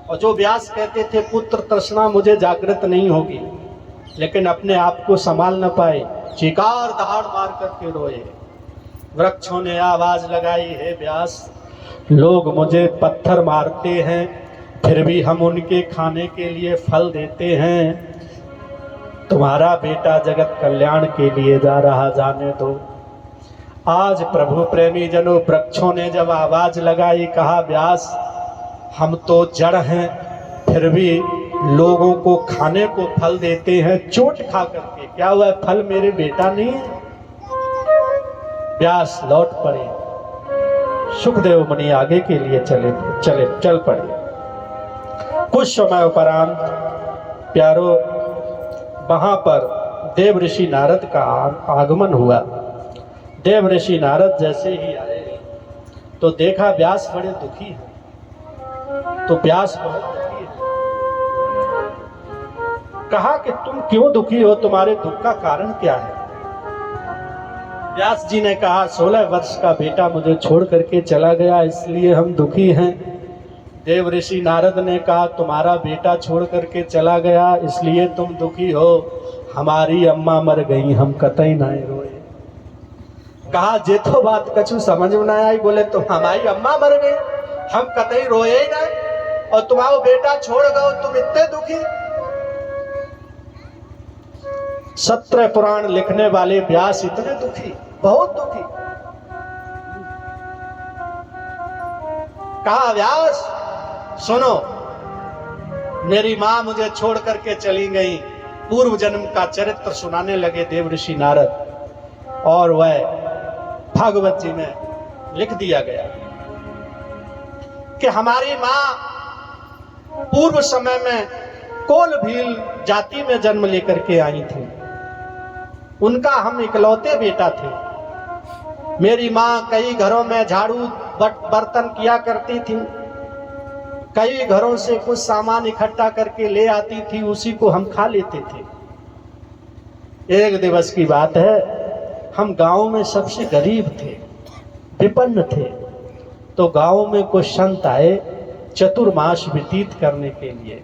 और जो व्यास कहते थे पुत्र तृष्णा मुझे जागृत नहीं होगी, लेकिन अपने आप को संभाल न पाए, चीकार दहाड़ मार करके रोए। वृक्षों ने आवाज लगाई, हे व्यास, लोग मुझे पत्थर मारते हैं, फिर भी हम उनके खाने के लिए फल देते हैं। तुम्हारा बेटा जगत कल्याण के लिए जा रहा, जाने दो। आज प्रभु प्रेमी जनों, वृक्षों ने जब आवाज लगाई, कहा व्यास, हम तो जड़ हैं, फिर भी लोगों को खाने को फल देते हैं चोट खा करके। क्या हुआ, फल मेरे बेटा नहीं है? व्यास लौट पड़े। सुखदेव मुनि आगे के लिए चल पड़े। कुछ समय उपरांत प्यारो वहां पर देव ऋषि नारद का आगमन हुआ। देव ऋषि नारद जैसे ही आए तो देखा व्यास बड़े दुखी हैं। तो व्यास बहुत दुखी है। कहा कि तुम क्यों दुखी हो, तुम्हारे दुख का कारण क्या है? व्यास जी ने कहा 16 वर्ष का बेटा मुझे छोड़ करके चला गया, इसलिए हम दुखी हैं। देव ऋषि नारद ने कहा तुम्हारा बेटा छोड़ करके चला गया इसलिए तुम दुखी हो, हमारी अम्मा मर गई, हम कतई ना रोए। कहा जे तो बात कछु समझ में ना आई। बोले तुम हमारी अम्मा मर गई, हम कतई रोए ही ना, और तुम्हारा बेटा छोड़ गए, तुम इतने दुखी। 17 पुराण लिखने वाले व्यास इतने दुखी, बहुत दुखी। कहा व्यास सुनो, मेरी मां मुझे छोड़ करके चली गई। पूर्व जन्म का चरित्र सुनाने लगे देव ऋषि नारद, और वह भागवत जी में लिख दिया गया कि हमारी मां पूर्व समय में कोल भील जाति में जन्म लेकर के आई थी। उनका हम इकलौते बेटा थे। मेरी मां कई घरों में झाड़ू बर्तन किया करती थी, कई घरों से कुछ सामान इकट्ठा करके ले आती थी, उसी को हम खा लेते थे। एक दिवस की बात है, हम गांव में सबसे गरीब थे, विपन्न थे। तो गांव में कुछ संत आए चतुर्मास व्यतीत करने के लिए।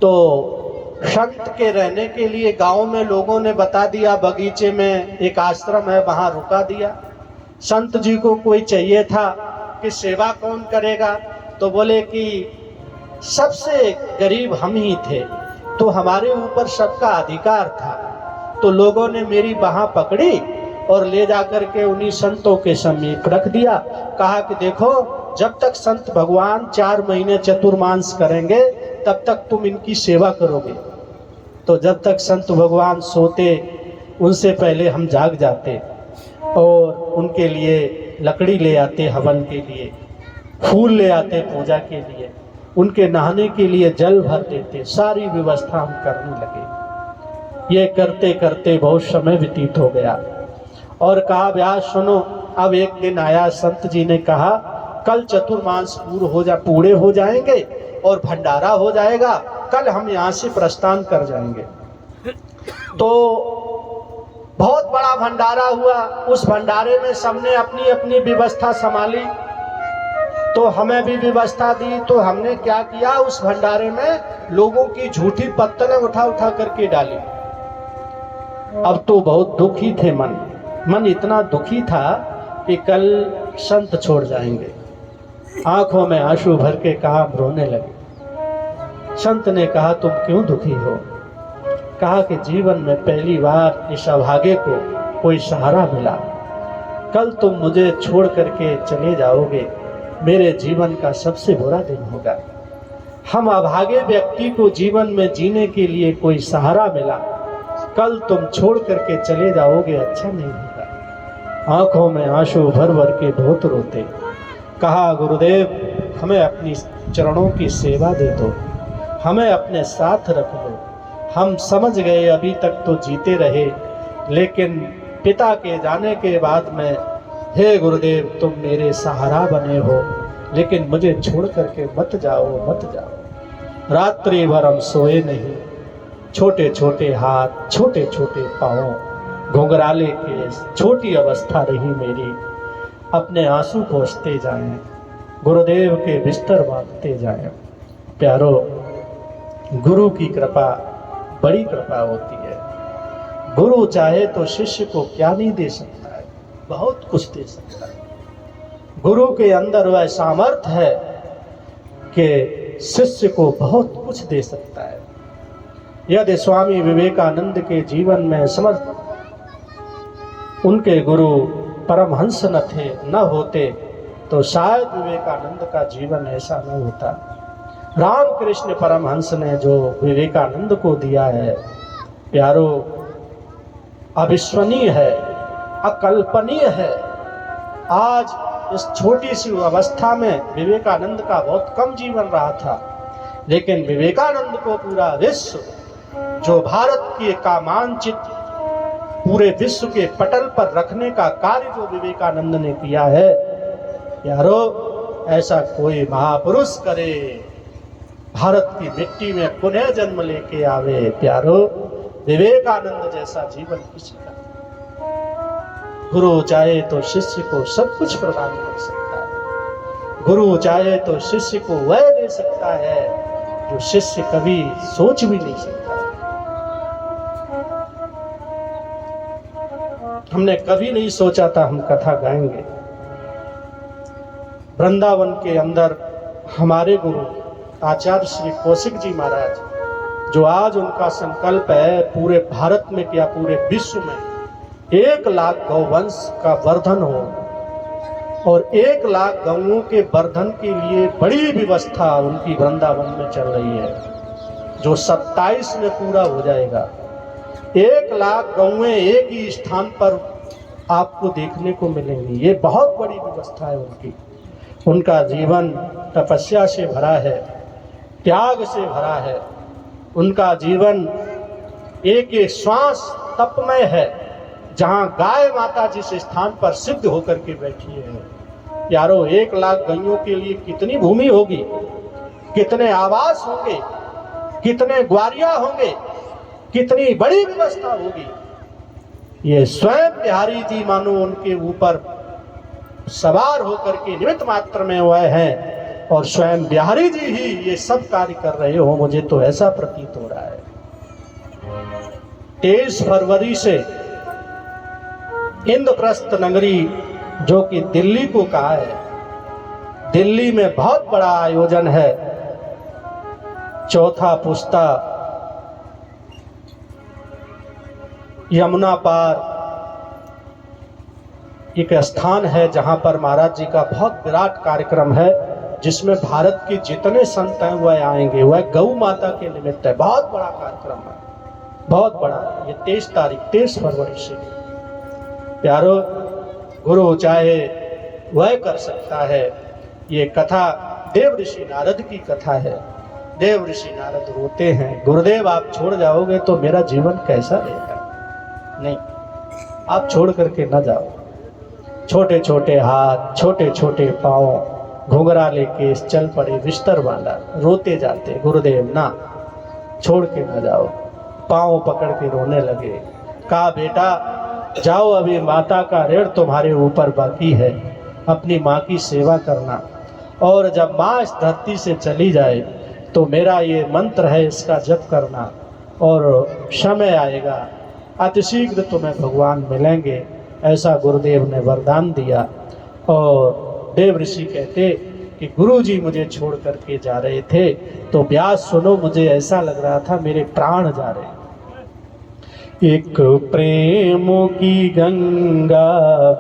तो संत के रहने के लिए गांव में लोगों ने बता दिया, बगीचे में एक आश्रम है, वहां रुका दिया। संत जी को कोई चाहिए था कि सेवा कौन करेगा, तो बोले कि सबसे गरीब हम ही थे, तो हमारे ऊपर सबका अधिकार था। तो लोगों ने मेरी बाह पकड़ी और ले जाकर के उन्हीं संतों के समीप रख दिया। कहा कि देखो, जब तक संत भगवान 4 महीने चतुर्मांस करेंगे तब तक तुम इनकी सेवा करोगे। तो जब तक संत भगवान सोते उनसे पहले हम जाग जाते और उनके लिए लकड़ी ले आते, हवन के लिए फूल ले आते, पूजा के लिए उनके नहाने के लिए जल भर देते। सारी व्यवस्था हम करने लगे। ये करते करते बहुत समय व्यतीत हो गया और कहा व्यास सुनो, अब एक दिन आया, संत जी ने कहा कल चतुर्मांस पूरे हो जाएंगे और भंडारा हो जाएगा, कल हम यहाँ से प्रस्थान कर जाएंगे। तो बहुत बड़ा भंडारा हुआ। उस भंडारे में सबने अपनी अपनी व्यवस्था संभाली, तो हमें भी व्यवस्था दी। तो हमने क्या किया, उस भंडारे में लोगों की झूठी पत्तलें उठा उठा करके डाली। अब तो बहुत दुखी थे, मन इतना दुखी था कि कल संत छोड़ जाएंगे। आंखों में आंसू भर के कहा, रोने लगे। संत ने कहा तुम क्यों दुखी हो? कहा कि जीवन में पहली बार इस अभागे को कोई सहारा मिला। कल तुम मुझे छोड़ करके चले जाओगे, मेरे जीवन का सबसे बुरा दिन होगा। हम अभागे व्यक्ति को जीवन में जीने के लिए कोई सहारा मिला, कल तुम छोड़ करके चले जाओगे, अच्छा नहीं होगा। आंखों में आंसू भर भर के बहुत रोते। कहा गुरुदेव हमें अपनी चरणों की सेवा दे दो, हमें अपने साथ रख लो, हम समझ गए अभी तक तो जीते रहे, लेकिन पिता के जाने के बाद में हे गुरुदेव तुम मेरे सहारा बने हो, लेकिन मुझे छोड़ करके मत जाओ मत जाओ। रात्रि भर हम सोए नहीं, छोटे छोटे हाथ छोटे छोटे पाँव, घुंघराले केस, छोटी अवस्था रही मेरी। अपने आंसू पोंछते जाएं, गुरुदेव के बिस्तर बांधते जाएं। प्यारो, गुरु की कृपा बड़ी कृपा होती है। गुरु चाहे तो शिष्य को क्या नहीं दे सकता है, बहुत कुछ दे सकता है। गुरु के अंदर वह सामर्थ्य है कि शिष्य को बहुत कुछ दे सकता है। यदि स्वामी विवेकानंद के जीवन में समर्थ उनके गुरु परमहंस न होते तो शायद विवेकानंद का जीवन ऐसा न होता। रामकृष्ण परमहंस ने जो विवेकानंद को दिया है प्यारो, अविश्वनीय है, अकल्पनीय है। आज इस छोटी सी अवस्था में विवेकानंद का बहुत कम जीवन रहा था, लेकिन विवेकानंद को पूरा विश्व, जो भारत के का मानचित्र पूरे विश्व के पटल पर रखने का कार्य जो विवेकानंद ने किया है, यारो ऐसा कोई महापुरुष करे, भारत की मिट्टी में पुनः जन्म लेके आवे। प्यारो, विवेकानंद जैसा जीवन किसी का। गुरु चाहे तो शिष्य को सब कुछ प्रदान कर सकता है। गुरु चाहे तो शिष्य को वह दे सकता है जो शिष्य कभी सोच भी नहीं सकता। हमने कभी नहीं सोचा था हम कथा गाएंगे। वृंदावन के अंदर हमारे गुरु आचार्य श्री कौशिक जी महाराज, जो आज उनका संकल्प है पूरे भारत में क्या पूरे विश्व में 1 लाख गौवंश का वर्धन हो, और 1 लाख गौओं के वर्धन के लिए बड़ी व्यवस्था उनकी वृंदावन में चल रही है, जो 27 में पूरा हो जाएगा। 1 लाख गौएं एक ही स्थान पर आपको देखने को मिलेंगी। ये बहुत बड़ी व्यवस्था है उनकी। उनका जीवन तपस्या से भरा है, त्याग से भरा है। उनका जीवन एक एक श्वास तपमय है। जहाँ गाय माता जिस स्थान पर सिद्ध होकर के बैठी है, यारो 1 लाख गायों के लिए कितनी भूमि होगी, कितने आवास होंगे, कितने ग्वारियां होंगे, कितनी बड़ी व्यवस्था होगी। ये स्वयं बिहारी जी मानो उनके ऊपर सवार होकर के निमित्त मात्र में वह हैं, और स्वयं बिहारी जी ही ये सब कार्य कर रहे हो, मुझे तो ऐसा प्रतीत हो रहा है। 23 फरवरी से इंद्रप्रस्थ नगरी, जो कि दिल्ली को कहा है, दिल्ली में बहुत बड़ा आयोजन है। चौथा पुस्ता यमुना पार एक स्थान है जहां पर महाराज जी का बहुत विराट कार्यक्रम है, जिसमें भारत के जितने संत हैं वह आएंगे। वह गौ माता के निमित्त है, बहुत बड़ा कार्यक्रम है, बहुत बड़ा। ये 23 फरवरी से। प्यारो, गुरु चाहे वह कर सकता है। ये कथा देव ऋषि नारद की कथा है। देव ऋषि नारद रोते हैं, गुरुदेव आप छोड़ जाओगे तो मेरा जीवन कैसा रहेगा। नहीं, आप छोड़ करके न जाओ। छोटे छोटे हाथ, छोटे छोटे पाँव, घुंघराले केस, चल पड़े बिस्तर वाला, रोते जाते, गुरुदेव ना, छोड़ के न जाओ। पाँव पकड़ के रोने लगे। कहा बेटा जाओ, अभी माता का ऋण तुम्हारे ऊपर बाकी है, अपनी माँ की सेवा करना, और जब माँ इस धरती से चली जाए तो मेरा ये मंत्र है, इसका जप करना, और समय आएगा अतिशीघ्र तुम्हें भगवान मिलेंगे। ऐसा गुरुदेव ने वरदान दिया। और देव ऋषि कहते कि गुरु जी मुझे छोड़ करके जा रहे थे, तो व्यास सुनो, मुझे ऐसा लग रहा था मेरे प्राण जा रहे। एक प्रेम की गंगा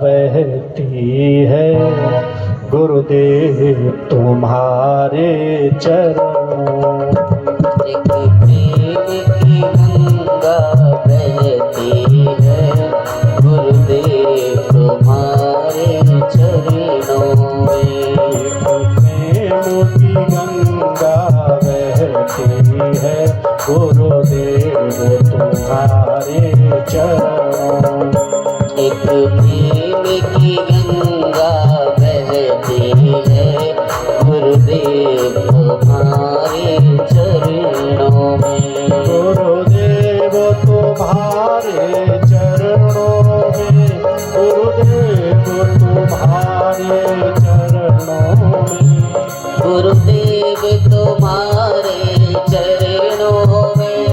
बहती है, गुरुदेव तुम्हारे चरणों। एक प्रेम की गंगा बहती है, गुरुदेव तुम्हारे चरणों में। एक प्रेम की गंगा बहती है, गुरुदेव चरणों में। एक प्रेम की गंगा बहती है गुरुदेव तुम्हारे चरणों में। गुरुदेव तुम्हारे चरणों में, गुरुदेव तुम्हारे चरणों में। गुरुदेव तुम्हारे चरणों में,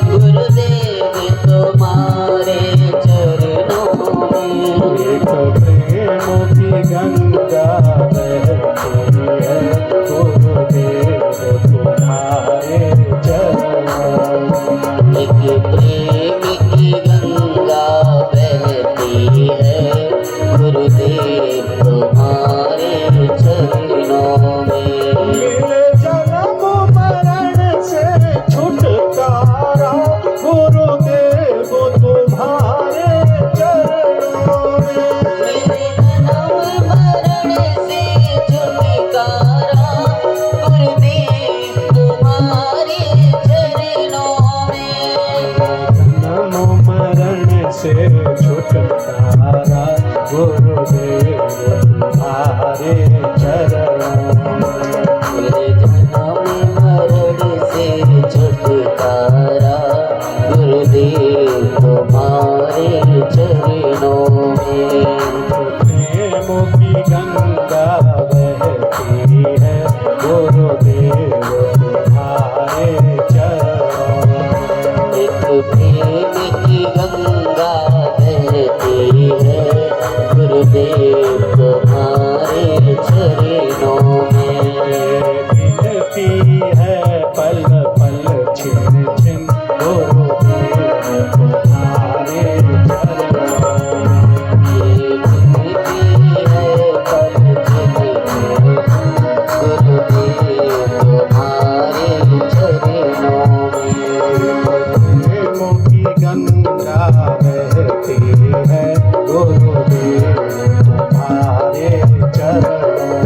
गुरुदेव तुम्हारे चरणों में। एक प्रेम की गंगा बहती है गुरुदेव तुम्हारे चरणों में। एक प्रेम की गंगा बहती है गुरुदेव तुम्हारे चरणों में। मिले जन्म मरण से छुटकारा गुरुदेव तुम्हारे चरणों में। मेरे जन्म मरण से छुटकारा गुरुदेव तुम्हारे चरणों में। जन्म मरण से छुटकारा गुरुदेव तुम्हारे चरणों में। मेरे जन्म मरण से छुटकारा गुरुदेव तुम्हारे चरणों में। प्रेम की गंगा बहती है गुरुदेव तुम्हारे चरणों में। एक प्रेम की गंगा बहती है गुरुदेव तुम्हारे चरणों में। बिनती है पल पल छिन छिन गुरुदेव तुम्हारे चरणों में। ये विनती है पल छिन छिन गुरुदेव तुम्हारे चरणों में। प्रेम की गंगा बहती है गुरुदेव तुम्हारे चरणों